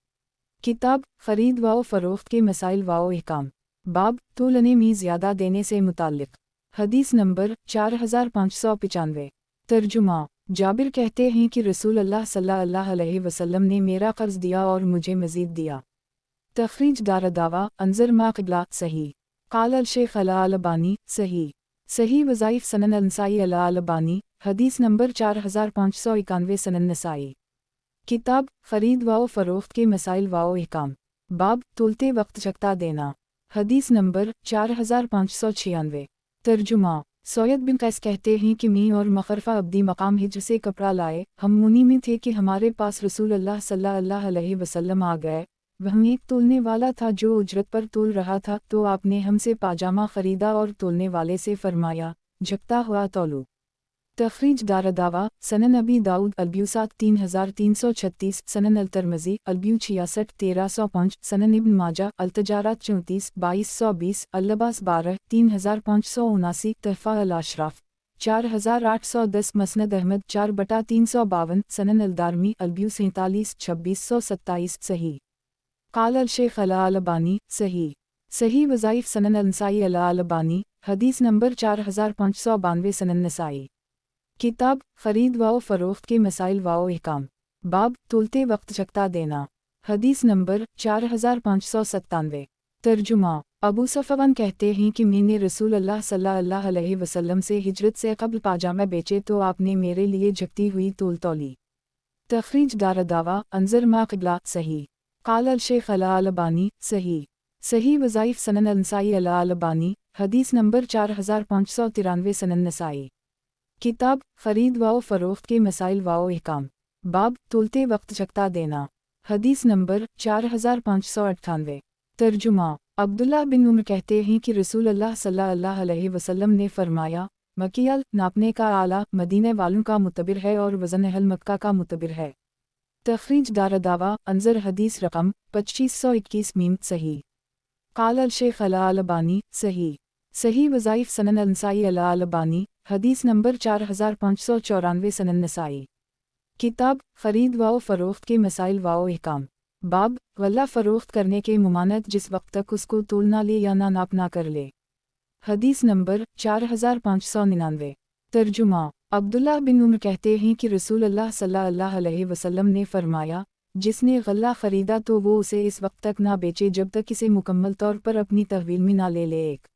किताब खरीद व फ़रोख्त के मसाइल व अहकाम। बाब तोलने में ज़्यादा देने से मुताल्लिक। हदीस नंबर 4595। तर्जुमा। जाबिर कहते हैं कि रसूल अल्लाह सल्लल्लाहु अलैहि वसल्लम ने मेरा कर्ज़ दिया और मुझे मज़ीद दिया। तखरीज दारदावा अंजर मा क़िबला सही। काल अल शेख अल अलबानी सही। सही वज़ाइफ सनन अल नसाई अल अलबानी हदीस नंबर 4591 सनन नसाई। किताब खरीद व फ़रोख्त के मसाइल व अहकाम। बाब तोलते वक्त झकता देना हदीस नंबर 4596। तर्जुमा। सैयद बिन कैस कहते हैं कि मैं और मखरफ़ा अब्दी मकाम हिज्र से कपड़ा लाए, हम मुनी में थे कि हमारे पास रसूल अल्लाह सल्लल्लाहु अलैहि वसल्लम आ गए। वह एक तोलने वाला था जो उजरत पर तोल रहा था, तो आपने हमसे पाजामा ख़रीदा और तोलने वाले से फरमाया, झकता हुआ तौलो। तखरीज दारदावा सनन अबी दाऊद अलब्यू 7 3336 सनन अल तरमज़ी अलब्यू 66 1305 सनन इब्न माजा अलतजारात 34 2220 अल्लबास 12 3579 तहफ़ा अल अशराफ 4810 मसनद अहमद 4/352 सनन अलदारमी अलब्यू 47 2627 सही। काल अल शेख अल अलबानी सही। सही वज़ाइफ सनन अल नसाई अल अलबानी हदीस नंबर 4592 सनन नसाई। किताब खरीद व फ़रोख्त के मसाइल व अहकाम। बाब तोलते वक्त झकता देना हदीस नंबर 4597। तर्जुमा। अबू सफ़वान कहते हैं कि मैंने रसूल अल्लाह सल्लल्लाहु अलैहि वसल्लम से हिजरत से कब्ल पाजामा बेचे तो आपने मेरे लिए झकती हुई तोल तौली। तखरीज दारदावा अंजर मा क़िबला सही। काल अल शेख अल अलबानी सही। सही वज़ाइफ सनन अल नसाई अल अलबानी हदीस नंबर 4593 सनन नसाई। किताब खरीद व फरोख्त के मसाइल व अहकाम। बाब तोलते वक्त झकता देना। हदीस नंबर 4598। तर्जुमा। अब्दुल्ला बिन उमर कहते हैं कि रसूल अल्लाह सल्लल्लाहु अलैहि वसल्लम ने फरमाया, मकियाल नापने का आला मदीने वालों का मुतबिर है और वज़न अहल मक्का का मुतबिर है। तखरीज दारदावा अंजर हदीस रकम 2521 मीम सही। काल अल शेख अला अलबानी सही। सही वज़ाइफ सनन अनसाई अला अलबानी हदीस नंबर 4594 सनन नसाई। किताब खरीद व फरोख्त के मसाइल व अहकाम। बाब गल्ला फरोख्त करने के मुमानत जिस वक्त तक उसको तोल ना ले या ना नाप ना कर ले। हदीस नंबर 4599। तर्जुमा। अब्दुल्ला बिन उमर कहते हैं कि रसूल अल्लाह सल्लल्लाहु अलैहि वसल्लम ने फरमाया, जिसने गल्ला खरीदा तो वो उसे इस वक्त तक ना बेचे जब तक इसे मुकम्मल तौर पर अपनी तहवील में ना ले ले। एक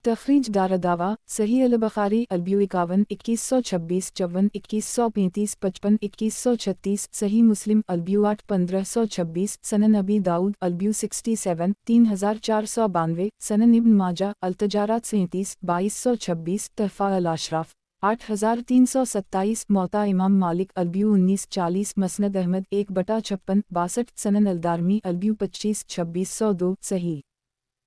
तखरीज दारदावा सही अल बुखारी अलब्यू 51 2126 54 2135 55 2136 सही मुस्लिम अलब्यू 8 1526 सनन अबी दाऊद अलब्यू 67 3492 सनन इब्न माजा अल-तजारात 37 2226 तहफा अल अशराफ 8327 मौता इमाम मालिक अलब्यू 1940 मसनद अहमद 1/56 62 सनन अलदारमी अलब्यू 25 2602 सही।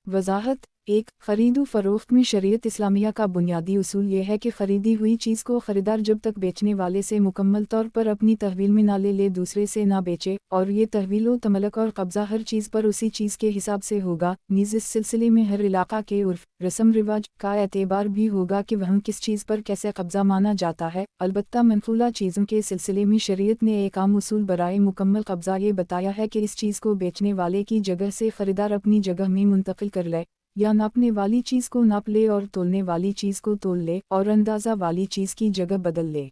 वजाहत। एक खरीदो फरोख्त में शरीयत इस्लामिया का बुनियादी उसूल ये है कि ख़रीदी हुई चीज़ को ख़रीदार जब तक बेचने वाले से मुकम्मल तौर पर अपनी तहवील में ना ले दूसरे से ना बेचे, और ये तहवील व तमलक और कब्ज़ा हर चीज़ पर उसी चीज़ के हिसाब से होगा। नीज़ इस सिलसिले में हर इलाका के उर्फ रस्म रिवाज का एतबार भी होगा कि वह किस चीज़ पर कैसे कब्ज़ा माना जाता है। अलबत्ता मनफूला चीज़ों के सिलसिले में शरीयत ने एक आम उसूल बराए मुकम्मल कब्ज़ा ये बताया है कि इस चीज़ को बेचने वाले की जगह से ख़रीदार अपनी जगह में मुंतकिल कर ले, या नापने वाली चीज़ को नाप ले और तोलने वाली चीज़ को तोल ले और अंदाज़ा वाली चीज़ की जगह बदल ले।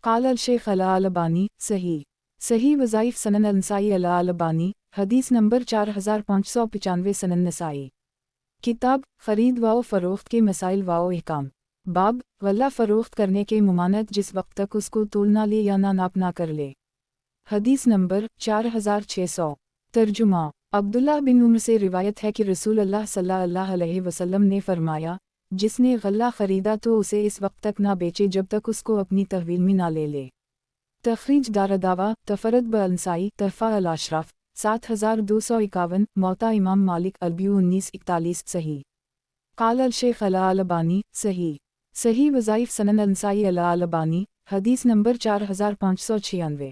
काल अल शेख अला अलबानी सही। सही वज़ाइफ सनन अनसाई अला अलबानी हदीस नंबर 4595 सनन नसाई। किताब खरीद व फरोख्त के मसाइल व अहकाम। बाब गल्ला फरोख्त करने के मुमानत जिस वक्त तक उसको तोल ना ले या ना नाप ना कर ले। हदीस नंबर 4600। तर्जुमा। अब्दुल्ला बिन उमर से रिवायत है कि रसूल अल्लाह सल्लल्लाहु अलैहि वसल्लम ने फरमाया, जिसने गल्ला ख़रीदा तो उसे इस वक्त तक ना बेचे जब तक उसको अपनी तहवील में ना ले। तखरीज दारदावा तफरद ब अंसाई तहफा अल अशराफ 7251 मौता इमाम मालिक अलब्यू 1941 सही। काल अल शेख अला अलबानी सही। सही वज़ाइफ सनन अंसाई अला अलबानी हदीस नंबर 4596।